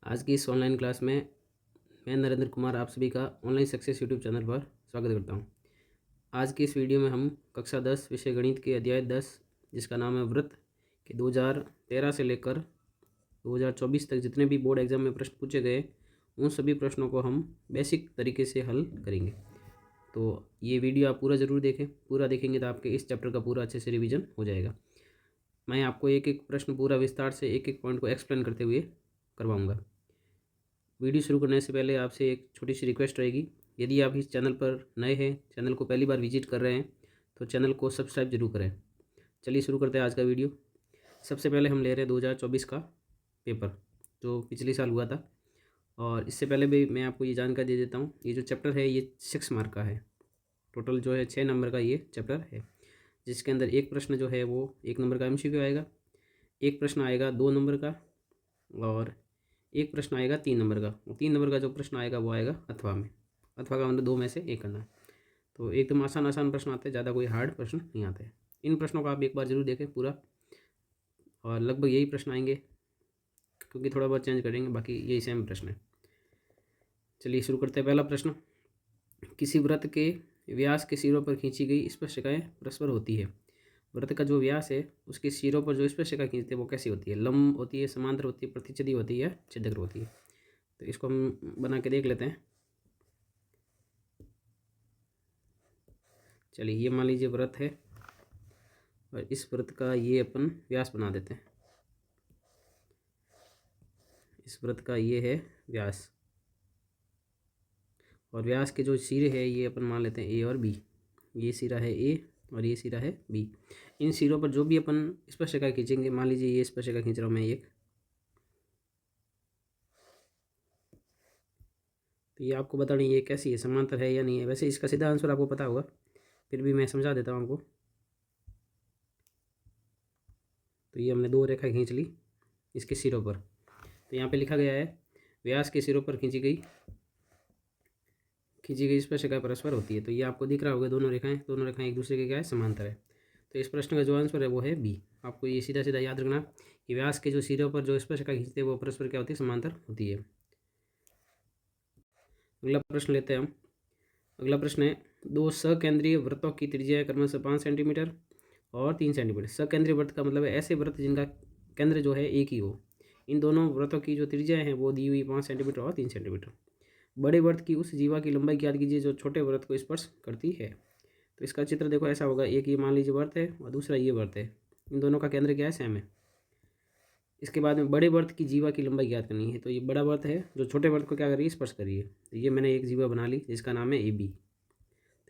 आज की इस ऑनलाइन क्लास में मैं नरेंद्र कुमार आप सभी का ऑनलाइन सक्सेस यूट्यूब चैनल पर स्वागत करता हूं। आज की इस वीडियो में हम कक्षा 10 विषय गणित के अध्याय 10 जिसका नाम है वृत्त के 2013 से लेकर 2024 तक जितने भी बोर्ड एग्जाम में प्रश्न पूछे गए उन सभी प्रश्नों को हम बेसिक तरीके से हल करेंगे। तो ये वीडियो आप पूरा ज़रूर देखें। पूरा देखेंगे तो आपके इस चैप्टर का पूरा अच्छे से रिविज़न हो जाएगा। मैं आपको एक एक प्रश्न पूरा विस्तार से एक एक पॉइंट को एक्सप्लेन करते हुए करवाऊँगा। वीडियो शुरू करने से पहले आपसे एक छोटी सी रिक्वेस्ट रहेगी, यदि आप इस चैनल पर नए हैं, चैनल को पहली बार विजिट कर रहे हैं तो चैनल को सब्सक्राइब जरूर करें। चलिए शुरू करते हैं आज का वीडियो। सबसे पहले हम ले रहे हैं 2024 का पेपर जो पिछले साल हुआ था। और इससे पहले भी मैं आपको ये जानकारी दे देता हूँ, ये जो चैप्टर है ये 6 मार्क का है। टोटल जो है 6 नंबर का ये चैप्टर है, जिसके अंदर एक प्रश्न जो है वो 1 नंबर का MCQ आएगा, एक प्रश्न आएगा 2 नंबर का और एक प्रश्न आएगा 3 नंबर का। 3 नंबर का जो प्रश्न आएगा वो आएगा अथवा में। अथवा का मतलब 2 में से एक करना है। तो एकदम आसान आसान प्रश्न आते हैं, ज़्यादा कोई हार्ड प्रश्न नहीं आते। इन प्रश्नों को आप एक बार जरूर देखें पूरा, और लगभग यही प्रश्न आएंगे क्योंकि थोड़ा बहुत चेंज करेंगे, बाकी यही सेम प्रश्न है। चलिए शुरू करते हैं। पहला प्रश्न, किसी वृत्त के व्यास के सिरों पर खींची गई स्पर्शरेखाएं परस्पर होती है। वृत्त का जो व्यास है उसके सिरों पर जो स्पर्शरेखा खींचते हैं वो कैसी होती है? लंब होती है, समांतर होती है, प्रतिच्छेदी होती है, छिद्र होती है। तो इसको हम बना के देख लेते हैं। चलिए ये मान लीजिए वृत्त है और इस वृत्त का ये अपन व्यास बना देते हैं। इस वृत्त का ये है व्यास और व्यास के जो सिरे है ये अपन मान लेते हैं A और B। ये सिरा है A और ये सिरा है B। इन सिरों पर जो भी अपन स्पर्शरेखा खींचेंगे, मान लीजिए ये स्पर्शरेखा खींच रहा हूँ मैं एक, तो ये आपको बताना ये कैसी है, समांतर है या नहीं है। वैसे इसका सीधा आंसर आपको पता होगा, फिर भी मैं समझा देता हूँ आपको। तो ये हमने 2 रेखा खींच ली इसके सिरों पर। तो यहाँ पे लिखा गया है व्यास के सिरों पर खींची गई स्पर्शरेखा परस्पर होती है। तो ये आपको दिख रहा होगा, दोनों रेखाएं एक दूसरे के क्या है, समांतर है। तो इस प्रश्न का जो आंसर है वो है B। आपको ये सीधा सीधा याद रखना कि व्यास के जो सिरों पर जो स्पर्शरेखा खींचते हैं वो परस्पर क्या होती है, समांतर होती है। अगला प्रश्न लेते हैं हम। अगला प्रश्न है, 2 सकेंद्रीय वृत्तों की त्रिज्या क्रमशः 5 सेंटीमीटर और 3 सेंटीमीटर। सकेंद्रीय वृत्त का मतलब है ऐसे वृत्त जिनका केंद्र जो है एक ही हो। इन दोनों वृत्तों की जो त्रिज्या है वो दी हुई 5 सेंटीमीटर और 3 सेंटीमीटर। बड़े वृत्त की उस जीवा की लंबाई ज्ञात कीजिए जो छोटे वृत्त को स्पर्श करती है। तो इसका चित्र देखो ऐसा होगा, एक ये मान लीजिए वृत्त है और दूसरा ये वृत्त है। इन दोनों का केंद्र क्या है, सेम है। इसके बाद में बड़े वृत्त की जीवा की लंबाई ज्ञात करनी है। तो ये बड़ा वृत्त है जो छोटे वृत्त को क्या कर रही है, स्पर्श कर रही है। तो ये मैंने एक जीवा बना ली जिसका नाम है AB।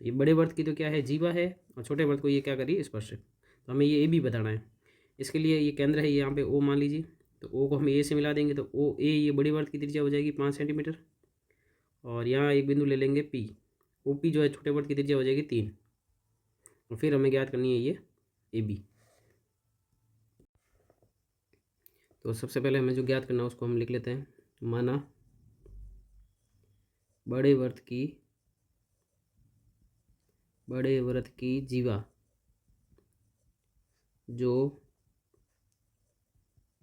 तो ये बड़े वृत्त की तो क्या है, जीवा है, और छोटे वृत्त को ये क्या कर रही है, स्पर्श। तो हमें ये AB बताना है। इसके लिए ये केंद्र है यहाँ पे O मान लीजिए, तो O को हम A से मिला देंगे तो OA ये बड़ी वृत्त की त्रिज्या हो जाएगी 5 सेंटीमीटर। और यहाँ एक बिंदु ले लेंगे P, OP जो है छोटे वृत्त की त्रिज्या हो जाएगी 3। और फिर हमें ज्ञात करनी है ये AB। तो सबसे पहले हमें जो ज्ञात करना है उसको हम लिख लेते हैं। माना बड़े वृत्त की जीवा जो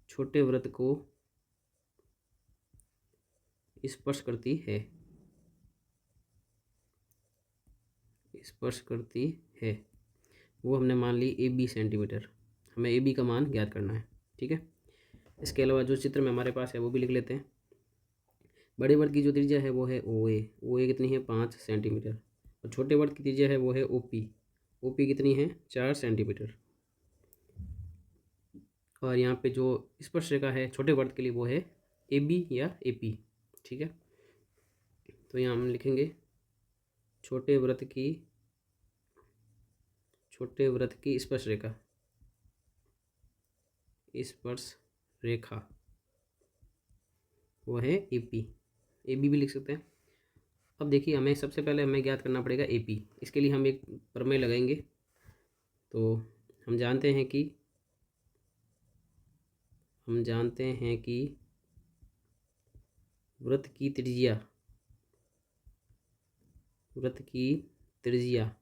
छोटे वृत्त को स्पर्श करती है वो हमने मान ली AB सेंटीमीटर। हमें AB का मान ज्ञात करना है, ठीक है। इसके अलावा जो चित्र में हमारे पास है वो भी लिख लेते हैं। बड़े वृत्त की जो त्रिज्या है वो है OA कितनी है, 5 सेंटीमीटर। और छोटे वृत्त की त्रिज्या है वो है OP कितनी है, 4 सेंटीमीटर। और यहाँ पे जो स्पर्श रेखा है छोटे वृत्त के लिए वो है AB या AP, ठीक है। तो यहाँ हम लिखेंगे छोटे वृत्त की स्पर्श रेखा वो है AP भी लिख सकते हैं। अब देखिए हमें सबसे पहले ज्ञात करना पड़ेगा AP। इसके लिए हम एक प्रमेय लगाएंगे। तो हम जानते हैं कि वृत्त की त्रिज्या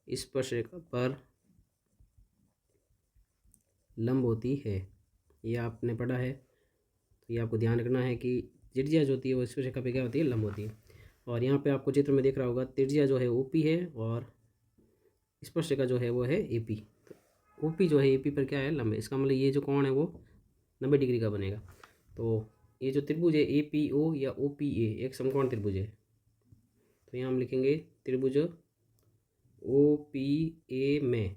स्पर्श रेखा पर लंब होती है। ये आपने पढ़ा है। तो ये आपको ध्यान रखना है कि त्रिज्या जो होती है वो स्पर्शरेखा पे क्या होती है, लंब होती है। और यहाँ पे आपको चित्र में दिख रहा होगा त्रिज्या जो है OP है और स्पर्शरेखा जो है वो है AP। तो OP जो है AP पर क्या है, लंब है। इसका मतलब ये जो कोण है वो 90 डिग्री का बनेगा। तो ये जो त्रिभुज है APO या OPA एक समकोण त्रिभुज है। तो यहाँ हम लिखेंगे त्रिभुज OPA में,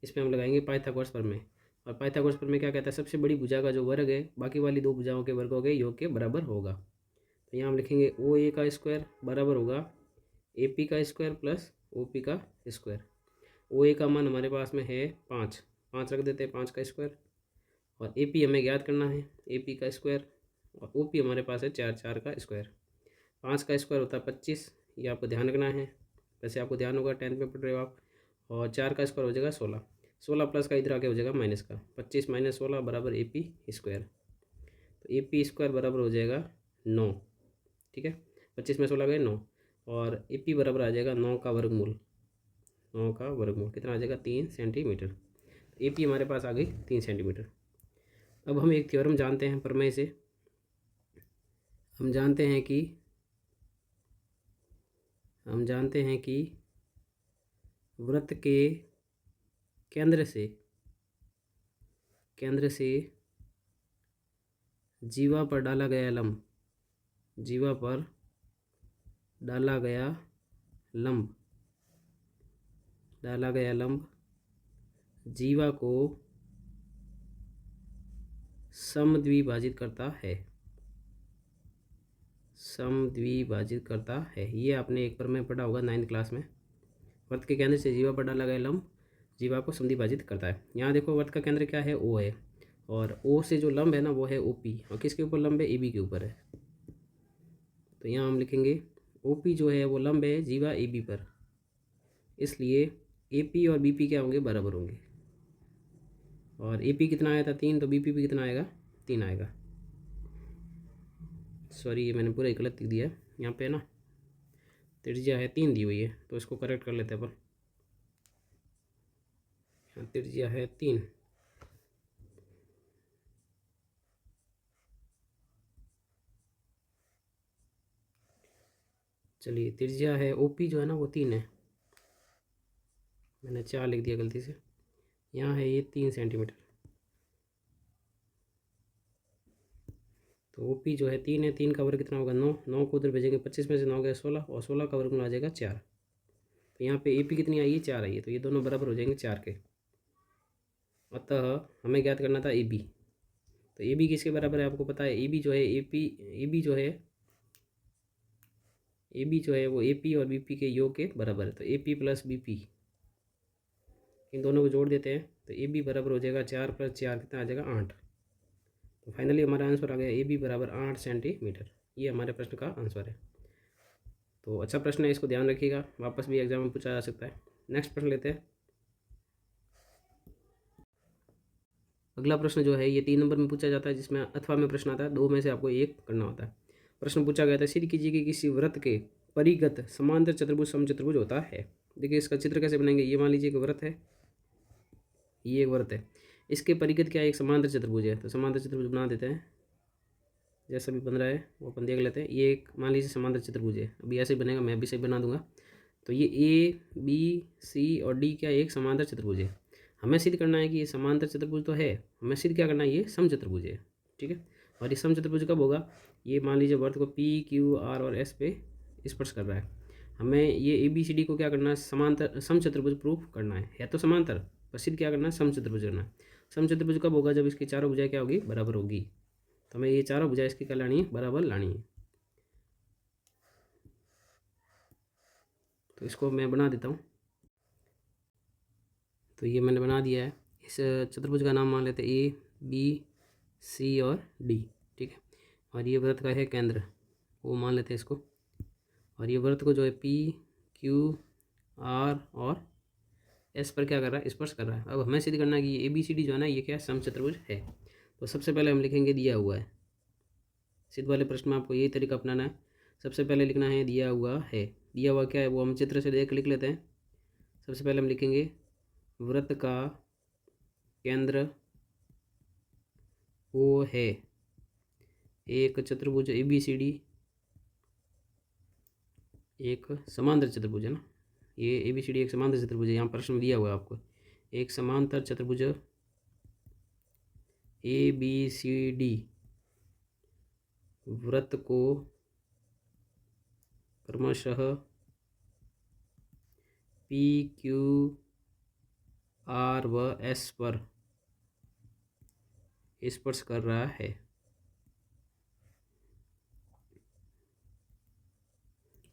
इस पर हम लगाएंगे पाइथागोरस प्रमेय। और पाइथागोरस प्रमेय क्या कहता है, सबसे बड़ी भुजा का जो वर्ग है बाकी वाली दो भुजाओं के वर्गों के योग के बराबर होगा। तो यहाँ हम लिखेंगे OA का स्क्वायर बराबर होगा AP का स्क्वायर प्लस OP का स्क्वायर। OA का मान हमारे पास में है 5, 5 रख देते हैं, 5 का स्क्वायर। और AP हमें ज्ञात करना है, AP का स्क्वायर। और OP हमारे पास है 4, 4 का स्क्वायर। 5 का स्क्वायर होता है 25, ये आपको ध्यान रखना है, वैसे आपको ध्यान होगा 10th में पढ़ रहे हो आप। और 4 का स्क्वायर हो जाएगा 16, 16 प्लस का इधर आके हो जाएगा माइनस का, 25 माइनस 16 बराबर AP स्क्वायर। तो AP स्क्वायर बराबर हो जाएगा 9, ठीक है। 25 में 16 गए 9, और AP बराबर आ जाएगा 9 का वर्गमूल। 9 का वर्गमूल कितना आ जाएगा, 3 सेंटीमीटर। AP हमारे पास आ गई 3 सेंटीमीटर। अब हम एक थ्योरम जानते हैं प्रमेय से। हम जानते हैं कि वृत्त के केंद्र से जीवा पर डाला गया लंब, जीवा पर डाला गया लंब जीवा को समद्विभाजित करता है। ये आपने एक प्रमेय पढ़ा होगा 9th क्लास में। वृत्त के केंद्र से जीवा पर डाला गया लंब जीवा को समद्विभाजित करता है। यहाँ देखो वृत्त का केंद्र क्या है, O है, और O से जो लंब है ना वो है OP, और किसके ऊपर लंब है, AB के ऊपर है। तो यहाँ हम लिखेंगे OP जो है वो लंब है जीवा AB पर, इसलिए AP और BP क्या होंगे, बराबर होंगे। और AP कितना आया था 3, तो BP भी कितना आएगा, 3 आएगा। सॉरी ये मैंने पूरा गलत लिख दिया, यहाँ पे ना त्रिज्या है 3 दी हुई है, तो इसको करेक्ट कर लेते हैं अपन। यहाँ त्रिज्या है 3, चलिए त्रिज्या है OP जो है ना वो 3 है, मैंने 4 लिख दिया गलती से। यहाँ है ये 3 सेंटीमीटर, तो OP जो है 3 है, 3 का वर्ग कितना होगा 9, 9 को उधर भेजेंगे, 25 में से 9 गया 16, और 16 का वर्ग आ जाएगा 4। तो यहाँ पे AP कितनी आई है, 4 आई है, तो ये दोनों बराबर हो जाएंगे 4 के। अतः हमें ज्ञात करना था AB। तो AB किसके बराबर है, आपको पता है AB जो है AB जो है वो AP और BP के योग के बराबर है। तो AP प्लस BP, इन दोनों को जोड़ देते हैं, तो AB बराबर हो जाएगा 4 + 4 कितना आ जाएगा 8। तो फाइनली हमारा आंसर आ गया AB बराबर 8 सेंटीमीटर। ये हमारे प्रश्न का आंसर है। तो अच्छा प्रश्न है, इसको ध्यान रखिएगा, वापस भी एग्जाम में पूछा जा सकता है। नेक्स्ट प्रश्न लेते हैं। अगला प्रश्न जो है ये 3 नंबर में पूछा जाता है, जिसमें अथवा में प्रश्न आता है, 2 में से आपको एक करना होता है। प्रश्न पूछा गया था, सिद्ध कीजिए कि किसी वृत्त के परिगत समांतर चतुर्भुज समचतुर्भुज होता है। देखिए इसका चित्र कैसे बनाएंगे, ये मान लीजिए कि वृत्त है, ये एक वृत्त है, इसके परिगत क्या है, एक समांतर चतुर्भुज है। तो समांतर चतुर्भुज बना देते हैं, जैसा भी बन रहा है वो अपन देख लेते हैं। ये एक मान लीजिए समांतर चतुर्भुज है, अभी ऐसे ही बनेगा, मैं भी सही बना दूंगा। तो ये A B C और D क्या एक समांतर चतुर्भुज है। हमें सिद्ध करना है कि ये समांतर चतुर्भुज तो है, हमें सिद्ध क्या करना है, ये समचतुर्भुज है, ठीक है। और ये समचतुर्भुज कब होगा, ये मान लीजिए वर्त को P Q R और S पे स्पर्श कर रहा है। हमें ये ABCD को क्या करना है, समांतर समचतुर्भुज प्रूफ करना है तो समांतर, पर सिद्ध क्या करना है, समचतुर्भुज करना है। समचतुर्भुज कब होगा, जब इसकी चारों भुजाएं क्या होगी, बराबर होगी। तो हमें ये चारों भुजाएं इसकी क्या लानी है, बराबर लानी है। तो इसको मैं बना देता हूँ। तो ये मैंने बना दिया है। इस चतुर्भुज का नाम मान लेते हैं ABC और D, ठीक है। और ये वृत्त का है केंद्र, वो मान लेते हैं इसको। और ये वृत्त को जो है P Q R और S पर क्या कर रहा है, स्पर्श कर रहा है। अब हमें सिद्ध करना है कि ये ABCD जो है ना, ये क्या है, समचतुर्भुज है। तो सबसे पहले हम लिखेंगे दिया हुआ है। सिद्ध वाले प्रश्न में आपको यही तरीका अपनाना है। सबसे पहले लिखना है दिया हुआ है, दिया हुआ क्या है वो हम चित्र से देख लिख लेते हैं। सबसे पहले हम लिखेंगे वृत्त का केंद्र O है, एक चतुर्भुज ABCD एक समांतर चतुर्भुज है ना, ये ABCD एक समांतर चतुर्भुज है। यहाँ प्रश्न में दिया हुआ है आपको एक समांतर चतुर्भुज ABCD वृत्त को क्रमशः PQR व S पर स्पर्श कर रहा है।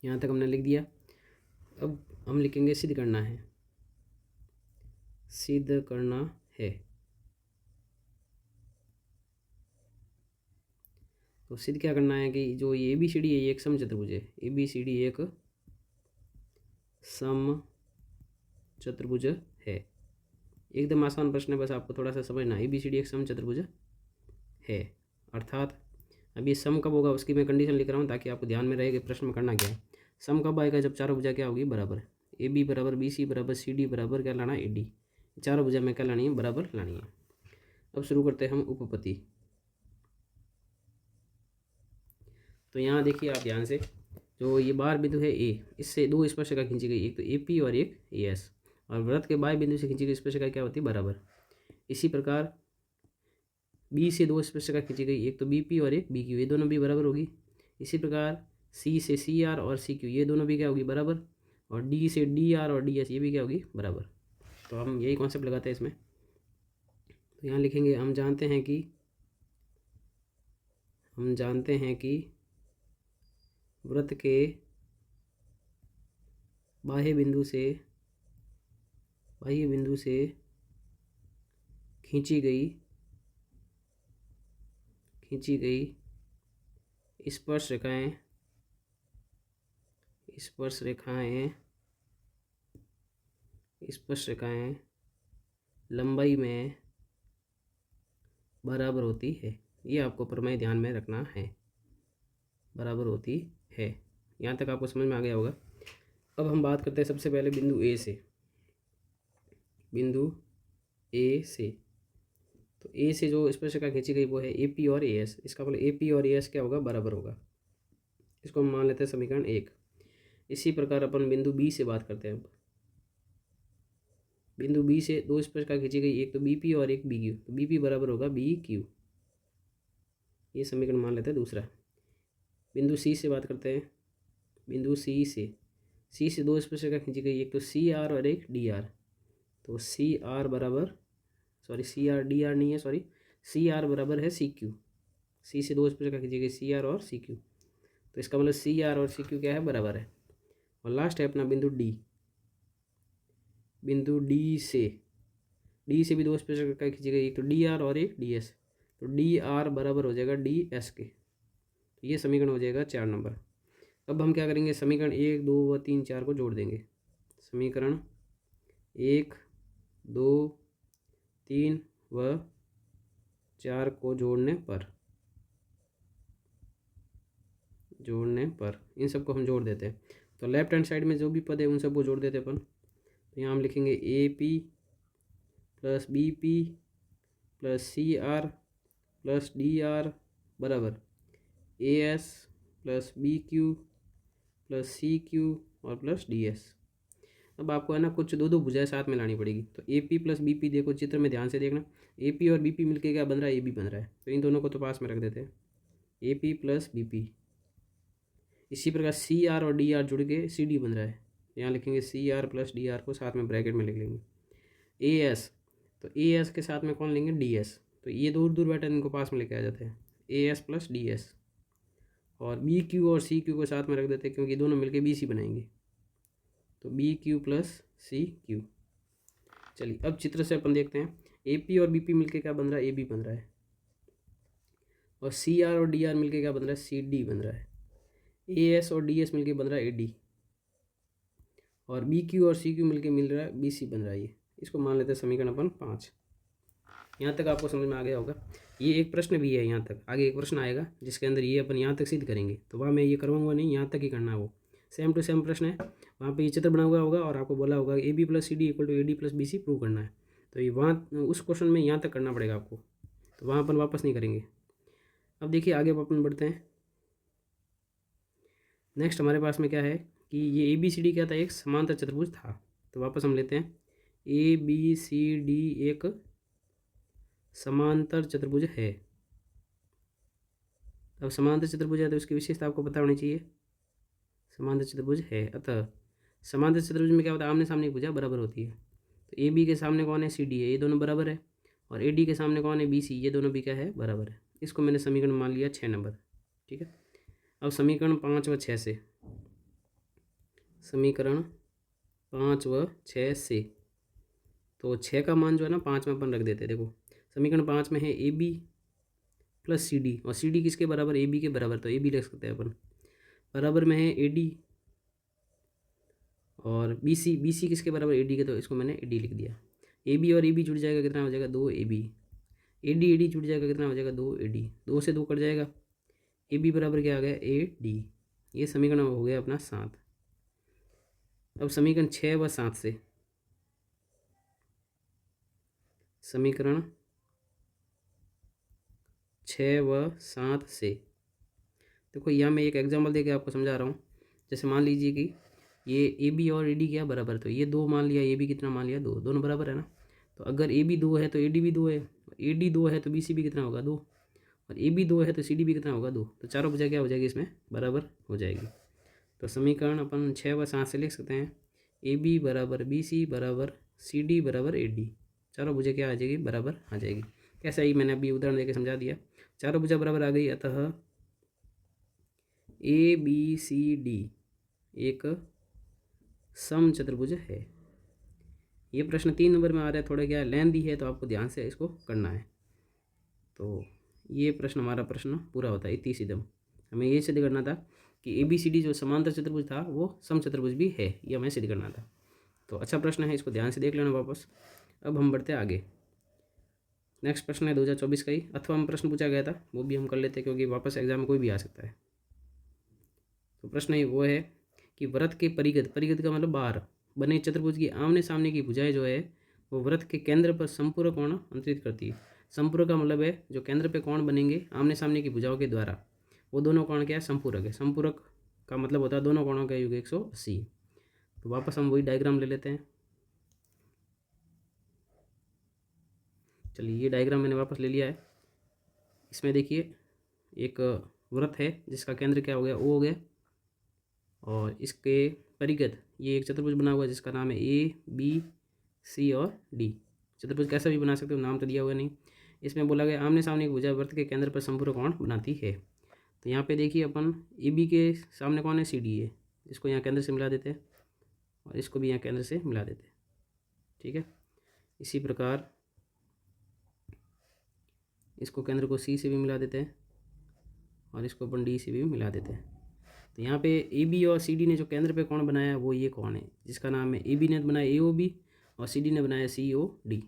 यहाँ तक हमने लिख दिया। अब हम लिखेंगे सिद्ध करना है, सिद्ध करना है। तो सिद्ध क्या करना है कि जो ये ABCD है ये एक सम चतुर्भुज है। ABCD एक सम चतुर्भुज है। एकदम आसान प्रश्न है, बस आपको थोड़ा सा समझना। ABCD एक सम चतुर्भुज है, अर्थात अभी सम कब होगा उसकी मैं कंडीशन लिख रहा हूँ ताकि आपको ध्यान में रहे कि प्रश्न में करना क्या है। सम कब आएगा? जब चारों भुजा क्या होगी? बराबर। AB बराबर BC बराबर CD बराबर क्या लाना? AD। चारों भुजा में क्या लानी है? बराबर लानी है। अब शुरू करते हैं हम उपपत्ति। तो यहाँ देखिए आप ध्यान से, जो ये बार बिंदु है A, इससे दो स्पर्शिका खींची गई, एक तो AP और एक AS, और वृत्त के बाह्य बिंदु से खींची गई स्पर्शिका क्या होती है? बराबर। इसी प्रकार B से दो स्पर्शिका खींची गई, एक तो BP और एक BQ, ये दोनों भी बराबर होगी। इसी प्रकार C से CR और CQ, ये दोनों भी क्या होगी? बराबर। और D से DR और DS, ये भी क्या होगी? बराबर। तो हम यही कॉन्सेप्ट लगाते हैं इसमें। तो यहाँ लिखेंगे हम जानते हैं कि वृत्त के बाह्य बिंदु से खींची गई स्पर्श रेखाएं लंबाई में बराबर होती है। ये आपको प्रमेय ध्यान में रखना है, बराबर होती है। यहाँ तक आपको समझ में आ गया होगा। अब हम बात करते हैं सबसे पहले बिंदु A से। तो A से जो स्पर्शिका खींची गई वो है AP और AS। इसका मतलब AP और AS क्या होगा? बराबर होगा। इसको हम मान लेते हैं समीकरण 1। इसी प्रकार अपन बिंदु B से बात करते हैं। अब बिंदु B से दो स्पर्शिका खींची गई, एक तो BP और एक BQ, तो BP बराबर होगा BQ। ये समीकरण मान लेते हैं दूसरा। बिंदु C से बात करते हैं। बिंदु C से दो स्पर्शिका खींची गई, एक तो CR और एक DR, तो CR बराबर है CQ। C से दो स्पर्शिका खींची गई, CR और CQ, तो इसका मतलब CR और CQ क्या है? बराबर है। और लास्ट है अपना बिंदु D। बिंदु D से भी दो स्पर्शिका खींची गई, एक तो DR और एक DS, तो DR बराबर हो जाएगा DS के। तो ये समीकरण हो जाएगा 4 नंबर। अब हम क्या करेंगे? समीकरण 1, 2 व 3, 4 को जोड़ देंगे। समीकरण 1, 2, 3 व 4 को जोड़ने पर इन सबको हम जोड़ देते हैं। तो लेफ्ट हैंड साइड में जो भी पद है उन सबको जोड़ देते हैं अपन। तो यहाँ हम लिखेंगे AP plus BP plus CR plus DR बराबर AS plus BQ plus CQ और प्लस DS। अब आपको है ना कुछ दो भुजाएं साथ में लानी पड़ेगी। तो AP प्लस BP, देखो चित्र में ध्यान से देखना, AP और BP मिलके क्या बन रहा है? AB बन रहा है। तो इन दोनों को तो पास में रख देते हैं, AP प्लस BP। इसी प्रकार CR और DR जुड़ के CD बन रहा है। यहाँ लिखेंगे CR प्लस DR को साथ में ब्रैकेट में लिख लेंगे। AS, तो AS के साथ में कौन लेंगे? DS। तो ये दूर बैठे इनको पास में लेके आ जाते हैं, AS प्लस DS। और BQ और CQ को साथ में रख देते हैं क्योंकि दोनों मिलके BC बनाएंगे, तो BQ प्लस CQ। चलिए अब चित्र से अपन देखते हैं। AP और BP मिलके क्या बन रहा है? AB बन रहा है। और CR और DR मिलके क्या बन रहा है? CD बन रहा है। AS और DS मिलके बन रहा है AD। और BQ और CQ मिलके मिल रहा है BC बन रहा है। ये इसको मान लेते हैं समीकरण अपन 5। यहाँ तक आपको समझ में आ गया होगा। ये एक प्रश्न भी है, यहाँ तक आगे एक प्रश्न आएगा जिसके अंदर ये अपन यहाँ तक सिद्ध करेंगे। तो वहाँ मैं ये करवाऊँगा नहीं, यहाँ तक ही करना है। वो सेम टू सेम प्रश्न है। वहाँ पे ये चित्र बना हुआ होगा और आपको बोला होगा AB plus CD equal to AD plus BC prove करना है। तो ये वहाँ उस क्वेश्चन में यहाँ तक करना पड़ेगा आपको, तो वहाँ अपन वापस नहीं करेंगे। अब देखिए आगे अपन बढ़ते हैं। नेक्स्ट हमारे पास में क्या है कि ये ए बी सी डी क्या था, एक समांतर चतुर्भुज था। तो वापस हम लेते हैं, ए बी सी डी एक समांतर चतुर्भुज है। अब समांतर चतुर्भुज है तो उसकी विशेषता आपको पता होनी चाहिए। समांतर चतुर्भुज है, अतः समांतर चतुर्भुज में क्या होता है, आमने सामने की भुजा बराबर होती है। तो ए बी के सामने कौन है, सी डी है, ये दोनों बराबर है। और ए डी के सामने कौन है, बी सी, ये दोनों भी क्या है, बराबर है। इसको मैंने समीकरण मान लिया 6 नंबर। ठीक है, अब समीकरण 5 व 6 से, समीकरण 5 व 6 से, तो 6 का मान जो है ना 5 में अपन रख देते हैं। देखो समीकरण 5 में है A B plus C D, और सी डी किसके बराबर, ए बी के बराबर, तो ए बी लिख सकते हैं अपन। बराबर में है ए डी और बी सी किसके बराबर, ए डी के, तो इसको मैंने ए डी लिख दिया। ए बी और ए बी जुड़ जाएगा, कितना हो जाएगा, 2 ए बी। ए डी जुड़ जाएगा, कितना हो जाएगा, 2 ए डी। 2 से 2 कट जाएगा, ए बी बराबर क्या आ गया, ए डी। ये समीकरण हो गया अपना 7। अब समीकरण 6 व 7 से, समीकरण 6 व 7 से, देखो यहाँ मैं एक एग्जाम्पल देके आपको समझा रहा हूँ। जैसे मान लीजिए कि ये ए बी और ए डी क्या बराबर, तो ये 2 मान लिया, ए बी कितना मान लिया, 2, दोनों बराबर है ना। तो अगर ए बी 2 है तो ए डी भी 2 है, ए डी 2 है तो बी सी भी कितना होगा, 2, और ए बी 2 है तो सी डी भी कितना होगा, 2। तो चारों भुजा क्या हो जाएगी, इसमें बराबर हो जाएगी। तो समीकरण अपन 6 व 7 से लिख सकते हैं, ए बी बराबर बी सी बराबर सी डी बराबर ए डी। चारों भुजा क्या आ जाएगी, बराबर आ जाएगी। कैसा ही मैंने अभी उदाहरण देकर समझा दिया। चारों भुजा बराबर आ गई, अतः ए बी सी डी एक सम चतुर्भुज है। ये प्रश्न 3 नंबर में आ रहा है, थोड़ा क्या लेंथी है, तो आपको ध्यान से इसको करना है। तो ये प्रश्न, हमारा प्रश्न पूरा होता है इतनी सीधम। हमें ये सिद्ध करना था कि ए बी सी डी जो समांतर चतुर्भुज था वो सम चतुर्भुज भी है, ये हमें सिद्ध करना था। तो अच्छा प्रश्न है, इसको ध्यान से देख लेना वापस। अब हम बढ़ते आगे। नेक्स्ट प्रश्न है 2024 का ही, अथवा में प्रश्न पूछा गया था, वो भी हम कर लेते हैं क्योंकि वापस एग्जाम में कोई भी आ सकता है। तो प्रश्न वो है कि वृत्त के परिगत, परिगत का मतलब बाहर बने चतुर्भुज की आमने सामने की भुजाएं जो है वो वृत्त के केंद्र पर संपूरक कोण अंतरित करती है। संपूरक का मतलब है जो केंद्र पे कोण बनेंगे आमने सामने की भुजाओं के द्वारा, वो दोनों कोण क्या है, संपूरक है। संपूरक का मतलब होता है दोनों कोणों का योग 180। तो वापस हम वही डायग्राम ले लेते हैं। चलिए ये डायग्राम मैंने वापस ले लिया है। इसमें देखिए एक वृत्त है जिसका केंद्र क्या हो गया, ओ हो गया, और इसके परिगत ये एक चतुर्भुज बना हुआ है जिसका नाम है ए बी सी और डी। चतुर्भुज कैसा भी बना सकते हो, नाम तो दिया हुआ नहीं। इसमें बोला गया आमने सामने की भुजा वृत्त के केंद्र पर संपूरक कोण बनाती है। तो यहाँ पे देखिए अपन ए बी के सामने कौन है, सी डी है, इसको यहाँ केंद्र से मिला देते हैं और इसको भी यहाँ केंद्र से मिला देते हैं। ठीक है, इसी प्रकार इसको केंद्र को सी से भी मिला देते हैं और इसको अपन डी से भी मिला देते हैं। तो यहाँ पे ए बी और सी डी ने जो केंद्र पे कोण बनाया है वो ये कोण है जिसका नाम है, ए बी ने बनाया ए ओ बी और सी डी ने बनाया सी ओ डी।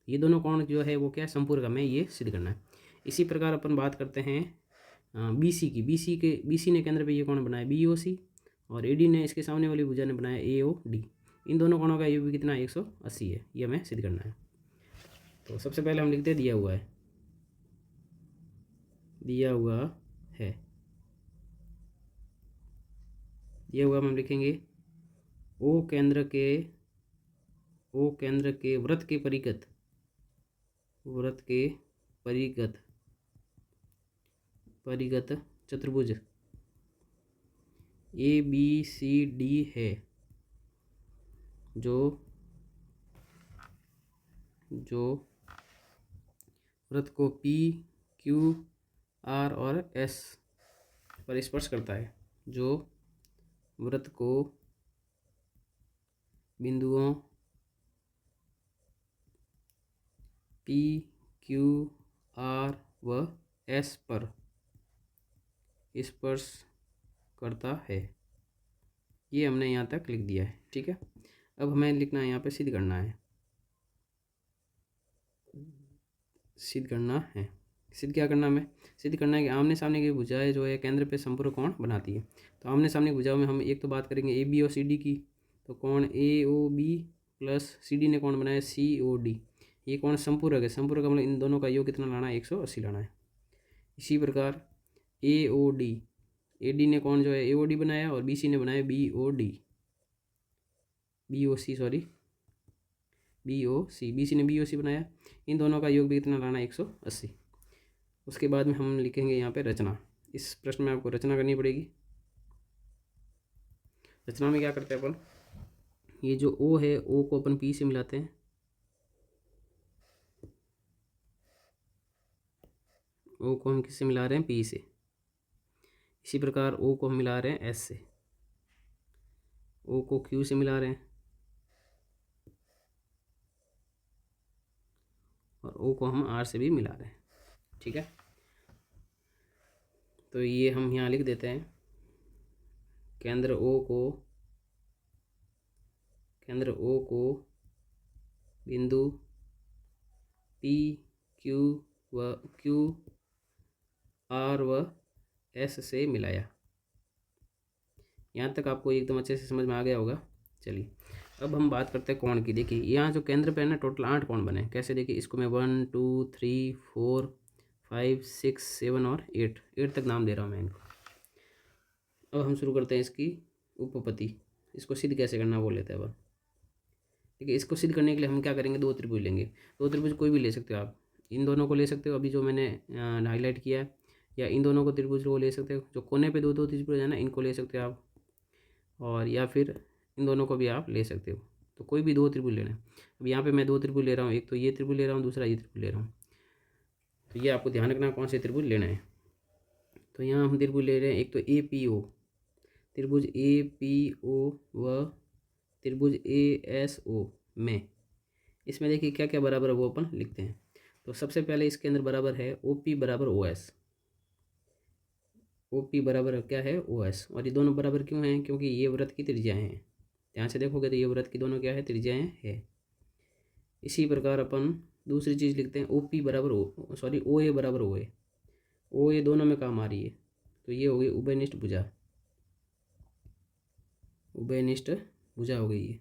ये दोनों कोण जो है वो क्या है, संपूरक, हमें ये सिद्ध करना है। इसी प्रकार अपन बात करते हैं बी सी की। बी सी ने केंद्र पे ये कोण बनाया बी ओ सी, और ए डी ने इसके सामने वाली भुजा ने बनाया ए ओ डी। इन दोनों कोणों का योग भी कितना 180 है, ये हमें सिद्ध करना है। तो सबसे पहले हम लिखते हैं दिया हुआ है, दिया हुआ है, दिया हुआ हम लिखेंगे ओ केंद्र के वृत्त के परिगत, वृत्त के परिगत चतुर्भुज ए बी सी डी है जो वृत्त को पी क्यू आर और एस पर स्पर्श करता है, जो वृत्त को बिंदुओं पी क्यू आर व एस पर स्पर्श करता है। ये हमने यहाँ तक लिख दिया है। ठीक है, अब हमें लिखना है यहाँ पे सिद्ध करना है, सिद्ध करना है। सिद्ध क्या करना, हमें सिद्ध करना है कि आमने सामने की भुजाएं जो है केंद्र पे संपूरक कोण बनाती है। तो आमने सामने की भुजाओं में हम एक तो बात करेंगे ए बी और सी डी की। तो कोण A O B plus C D ने कोण बनाया सी ओ डी, ये कोण संपूरक है। संपूरक का मतलब इन दोनों का योग कितना लाना है, 180 लाना है। इसी प्रकार ए ओ डी, ए डी ने कौन जो है ए ओ डी बनाया और बी सी ने बनाया B O D, B O C sorry B O C, B C ने बी ओ सी बनाया। इन दोनों का योग भी कितना लाना है 180। उसके बाद में हम लिखेंगे यहाँ पे रचना। इस प्रश्न में आपको रचना करनी पड़ेगी। रचना में क्या करते हैं अपन, ये जो ओ है ओ को अपन पी से मिलाते हैं, ओ को हम किससे मिला रहे हैं, पी से। इसी प्रकार ओ को हम मिला रहे हैं एस से, ओ को क्यू से मिला रहे हैं और ओ को हम आर से भी मिला रहे हैं। ठीक है, तो ये हम यहाँ लिख देते हैं, केंद्र ओ को बिंदु पी क्यू आर व एस से मिलाया। यहाँ तक आपको एकदम अच्छे से समझ में आ गया होगा। चलिए अब हम बात करते हैं कोण की। देखिए यहाँ जो केंद्र पे है ना, टोटल 8 कोण बने। कैसे, देखिए इसको मैं 1 2 3 4 5 6 7 और 8 तक नाम दे रहा हूँ मैं इनको। अब हम शुरू करते हैं इसकी उपपत्ति। इसको सिद्ध कैसे करना वो लेते हैं अब। देखिए इसको सिद्ध करने के लिए हम क्या करेंगे, दो त्रिभुज लेंगे। दो त्रिभुज कोई भी ले सकते हो आप, इन दोनों को ले सकते हो अभी जो मैंने हाईलाइट किया है, या इन दोनों को त्रिभुज को ले सकते हो, जो कोने पे दो दो त्रिभुज है ना इनको ले सकते हो आप, और या फिर इन दोनों को भी आप ले सकते हो। तो कोई भी दो त्रिभुज लेना है। अब यहाँ पे मैं दो त्रिभुज ले रहा हूँ, एक तो ये त्रिभुज ले रहा हूँ, दूसरा ये त्रिभुज ले रहा हूँ। तो ये आपको ध्यान रखना कौन से त्रिभुज लेना है। तो यहाँ हम त्रिभुज ले रहे हैं, एक तो ए पी ओ, त्रिभुज ए पी ओ व त्रिभुज ए एस ओ में। इसमें देखिए क्या क्या बराबर है वो अपन लिखते हैं। तो सबसे पहले इसके अंदर बराबर है ओ पी बराबर ओ एस, ओ पी बराबर क्या है ओ एस। और ये दोनों बराबर क्यों हैं, क्योंकि ये वृत्त की त्रिज्याएं हैं। ध्यान से देखोगे तो ये वृत्त की दोनों क्या है, त्रिज्याएं है। इसी प्रकार अपन दूसरी चीज़ लिखते हैं, ओ पी बराबर ओ ए बराबर ओ ए दोनों में काम आ रही है, तो ये हो गई उभयनिष्ठ भुजा, उभयनिष्ठ भुजा हो गई ये।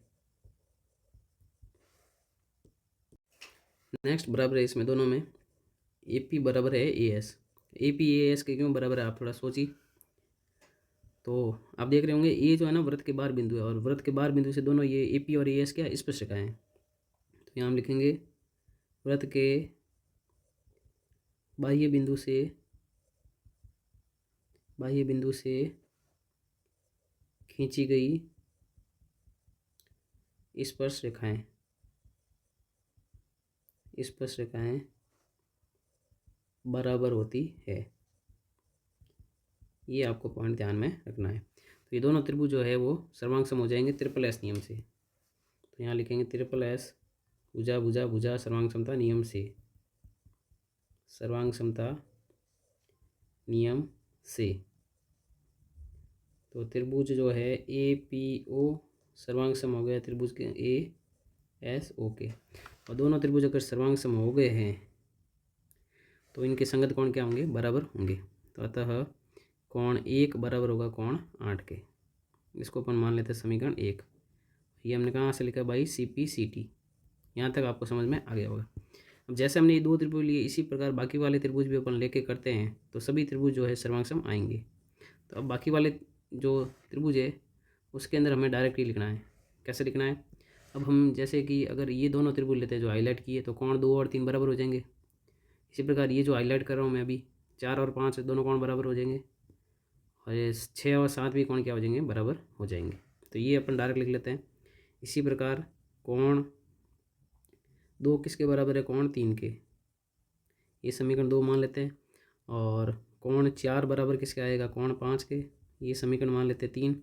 नेक्स्ट बराबर है इसमें दोनों में ए पी बराबर है A S. A P A S के क्यों बराबर है आप थोड़ा सोचिए। तो आप देख रहे होंगे ये जो है ना वृत्त के बाहर बिंदु है, और वृत्त के बाहर बिंदु से दोनों ये ए पी और ए एस क्या स्पर्श रेखाएं हैं। तो यहाँ हम लिखेंगे वृत्त के बाह्य बिंदु से खींची गई स्पर्श रेखाएं बराबर होती है। ये आपको पॉइंट ध्यान में रखना है। तो ये दोनों त्रिभुज जो है वो सर्वांग सम हो जाएंगे ट्रिपल एस नियम से। तो यहाँ लिखेंगे ट्रिपल एस भुजा भुजा भुजा सर्वांग समता नियम से, सर्वांग समता नियम से। तो त्रिभुज जो है ए पी ओ सर्वांग सम हो गया त्रिभुज के ए एस ओ के। और दोनों त्रिभुज अगर सर्वांग सम हो गए हैं तो इनके संगत कोण क्या होंगे, बराबर होंगे। तो अतः कोण 1 बराबर होगा कोण 8 के। इसको अपन मान लेते हैं समीकरण 1। ये हमने कहाँ से लिखा भाई, सी पी सी टी। यहाँ तक आपको समझ में आ गया होगा। अब जैसे हमने ये दो त्रिभुज लिए, इसी प्रकार बाकी वाले त्रिभुज भी अपन लेके करते हैं, तो सभी त्रिभुज जो है सर्वांग सम आएंगे। तो अब बाकी वाले जो त्रिभुज है उसके अंदर हमें डायरेक्टली लिखना है। कैसे लिखना है, अब हम जैसे कि अगर ये दोनों त्रिभुज लेते हैं जो हाईलाइट किए, तो कोण 2 और 3 बराबर हो जाएंगे। इसी प्रकार ये जो हाईलाइट कर रहा हूँ मैं अभी, 4 और 5 दोनों कोण बराबर हो जाएंगे, और ये 6 और 7 भी कोण क्या हो जाएंगे, बराबर हो जाएंगे। तो ये अपन डायरेक्ट लिख लेते हैं। इसी प्रकार कोण 2 किसके बराबर है, कोण 3 के। ये समीकरण 2 मान लेते हैं। और कोण 4 बराबर किसके आएगा, कोण 5 के। ये समीकरण मान लेते हैं 3।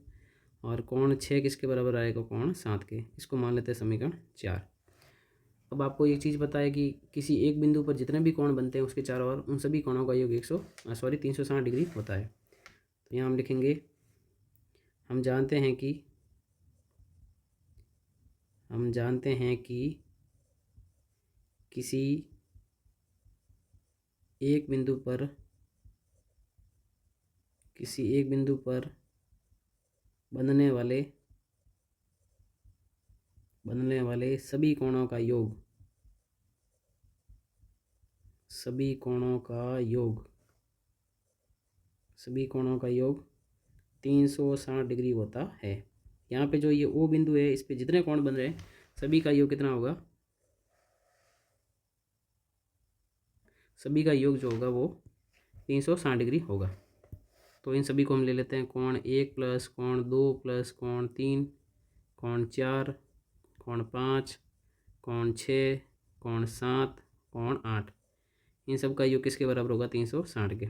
और कोण 6 किसके बराबर आएगा, कोण 7 के। इसको मान लेते हैं समीकरण 4। अब आपको एक चीज़ पता है कि किसी एक बिंदु पर जितने भी कोण बनते हैं उसके चारों ओर उन सभी कोणों का योग 360 डिग्री होता है। तो यहाँ हम लिखेंगे, हम जानते हैं कि किसी एक बिंदु पर बनने वाले सभी कोणों का योग सभी कोणों का योग 360 डिग्री होता है। यहाँ पे जो ये ओ बिंदु है, इस पे जितने कोण बन रहे हैं सभी का योग कितना होगा, सभी का योग जो होगा वो 360 डिग्री होगा। तो इन सभी को हम ले लेते हैं, कोण 1 प्लस कोण 2 प्लस कोण 3, कोण 4, कोण 5, कोण 6, कोण 7, कोण 8, इन सब का योग किसके बराबर होगा, 360 के।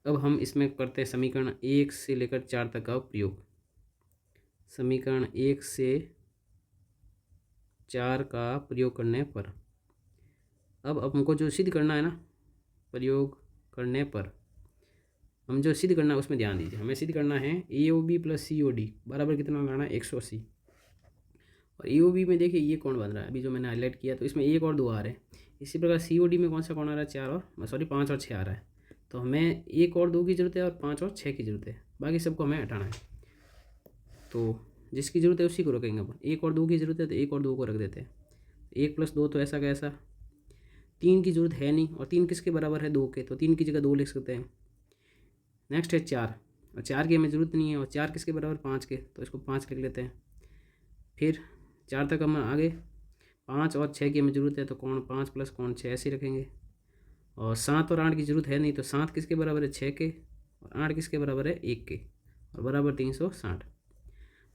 अब हम इसमें करते हैं समीकरण 1 से लेकर 4 तक का प्रयोग। समीकरण 1 से 4 का प्रयोग करने पर अब हमको जो सिद्ध करना है ना, प्रयोग करने पर हम जो सिद्ध करना है उसमें ध्यान दीजिए। हमें सिद्ध करना है ए ओ बी प्लस सी ओ डी बराबर कितना लाना है, 180। और ए ओ बी में देखिए ये कौन बन रहा है, अभी जो मैंने हाईलाइट किया, तो इसमें 1 और 2 आ रहे हैं। इसी प्रकार सी ओ डी में कौन सा कौन आ रहा है, 5 और 6 आ रहा है। तो हमें 1 और 2 की ज़रूरत है और 5 और 6 की ज़रूरत है, बाकी सबको हमें हटाना है। तो जिसकी ज़रूरत है उसी को रखेंगे अपन। 1 और 2 की ज़रूरत है तो 1 और 2 को रख देते हैं। 1 प्लस 2 तो ऐसा कैसा, 3 की ज़रूरत है नहीं, और 3 किसके बराबर है, 2 के, तो 3 की जगह 2 लिख सकते हैं। नेक्स्ट है 4, और 4 की हमें ज़रूरत नहीं है, और 4 किसके बराबर, 5 के, तो इसको 5 लिख लेते हैं। फिर 4 तक हम आगे, 5 और 6 की हमें ज़रूरत है, तो कोण 5 प्लस कोण 6 ऐसे रखेंगे। और 7 और 8 की ज़रूरत है नहीं, तो 7 किसके बराबर है, 6 के, और 8 किसके बराबर है, 1 के, और बराबर 360।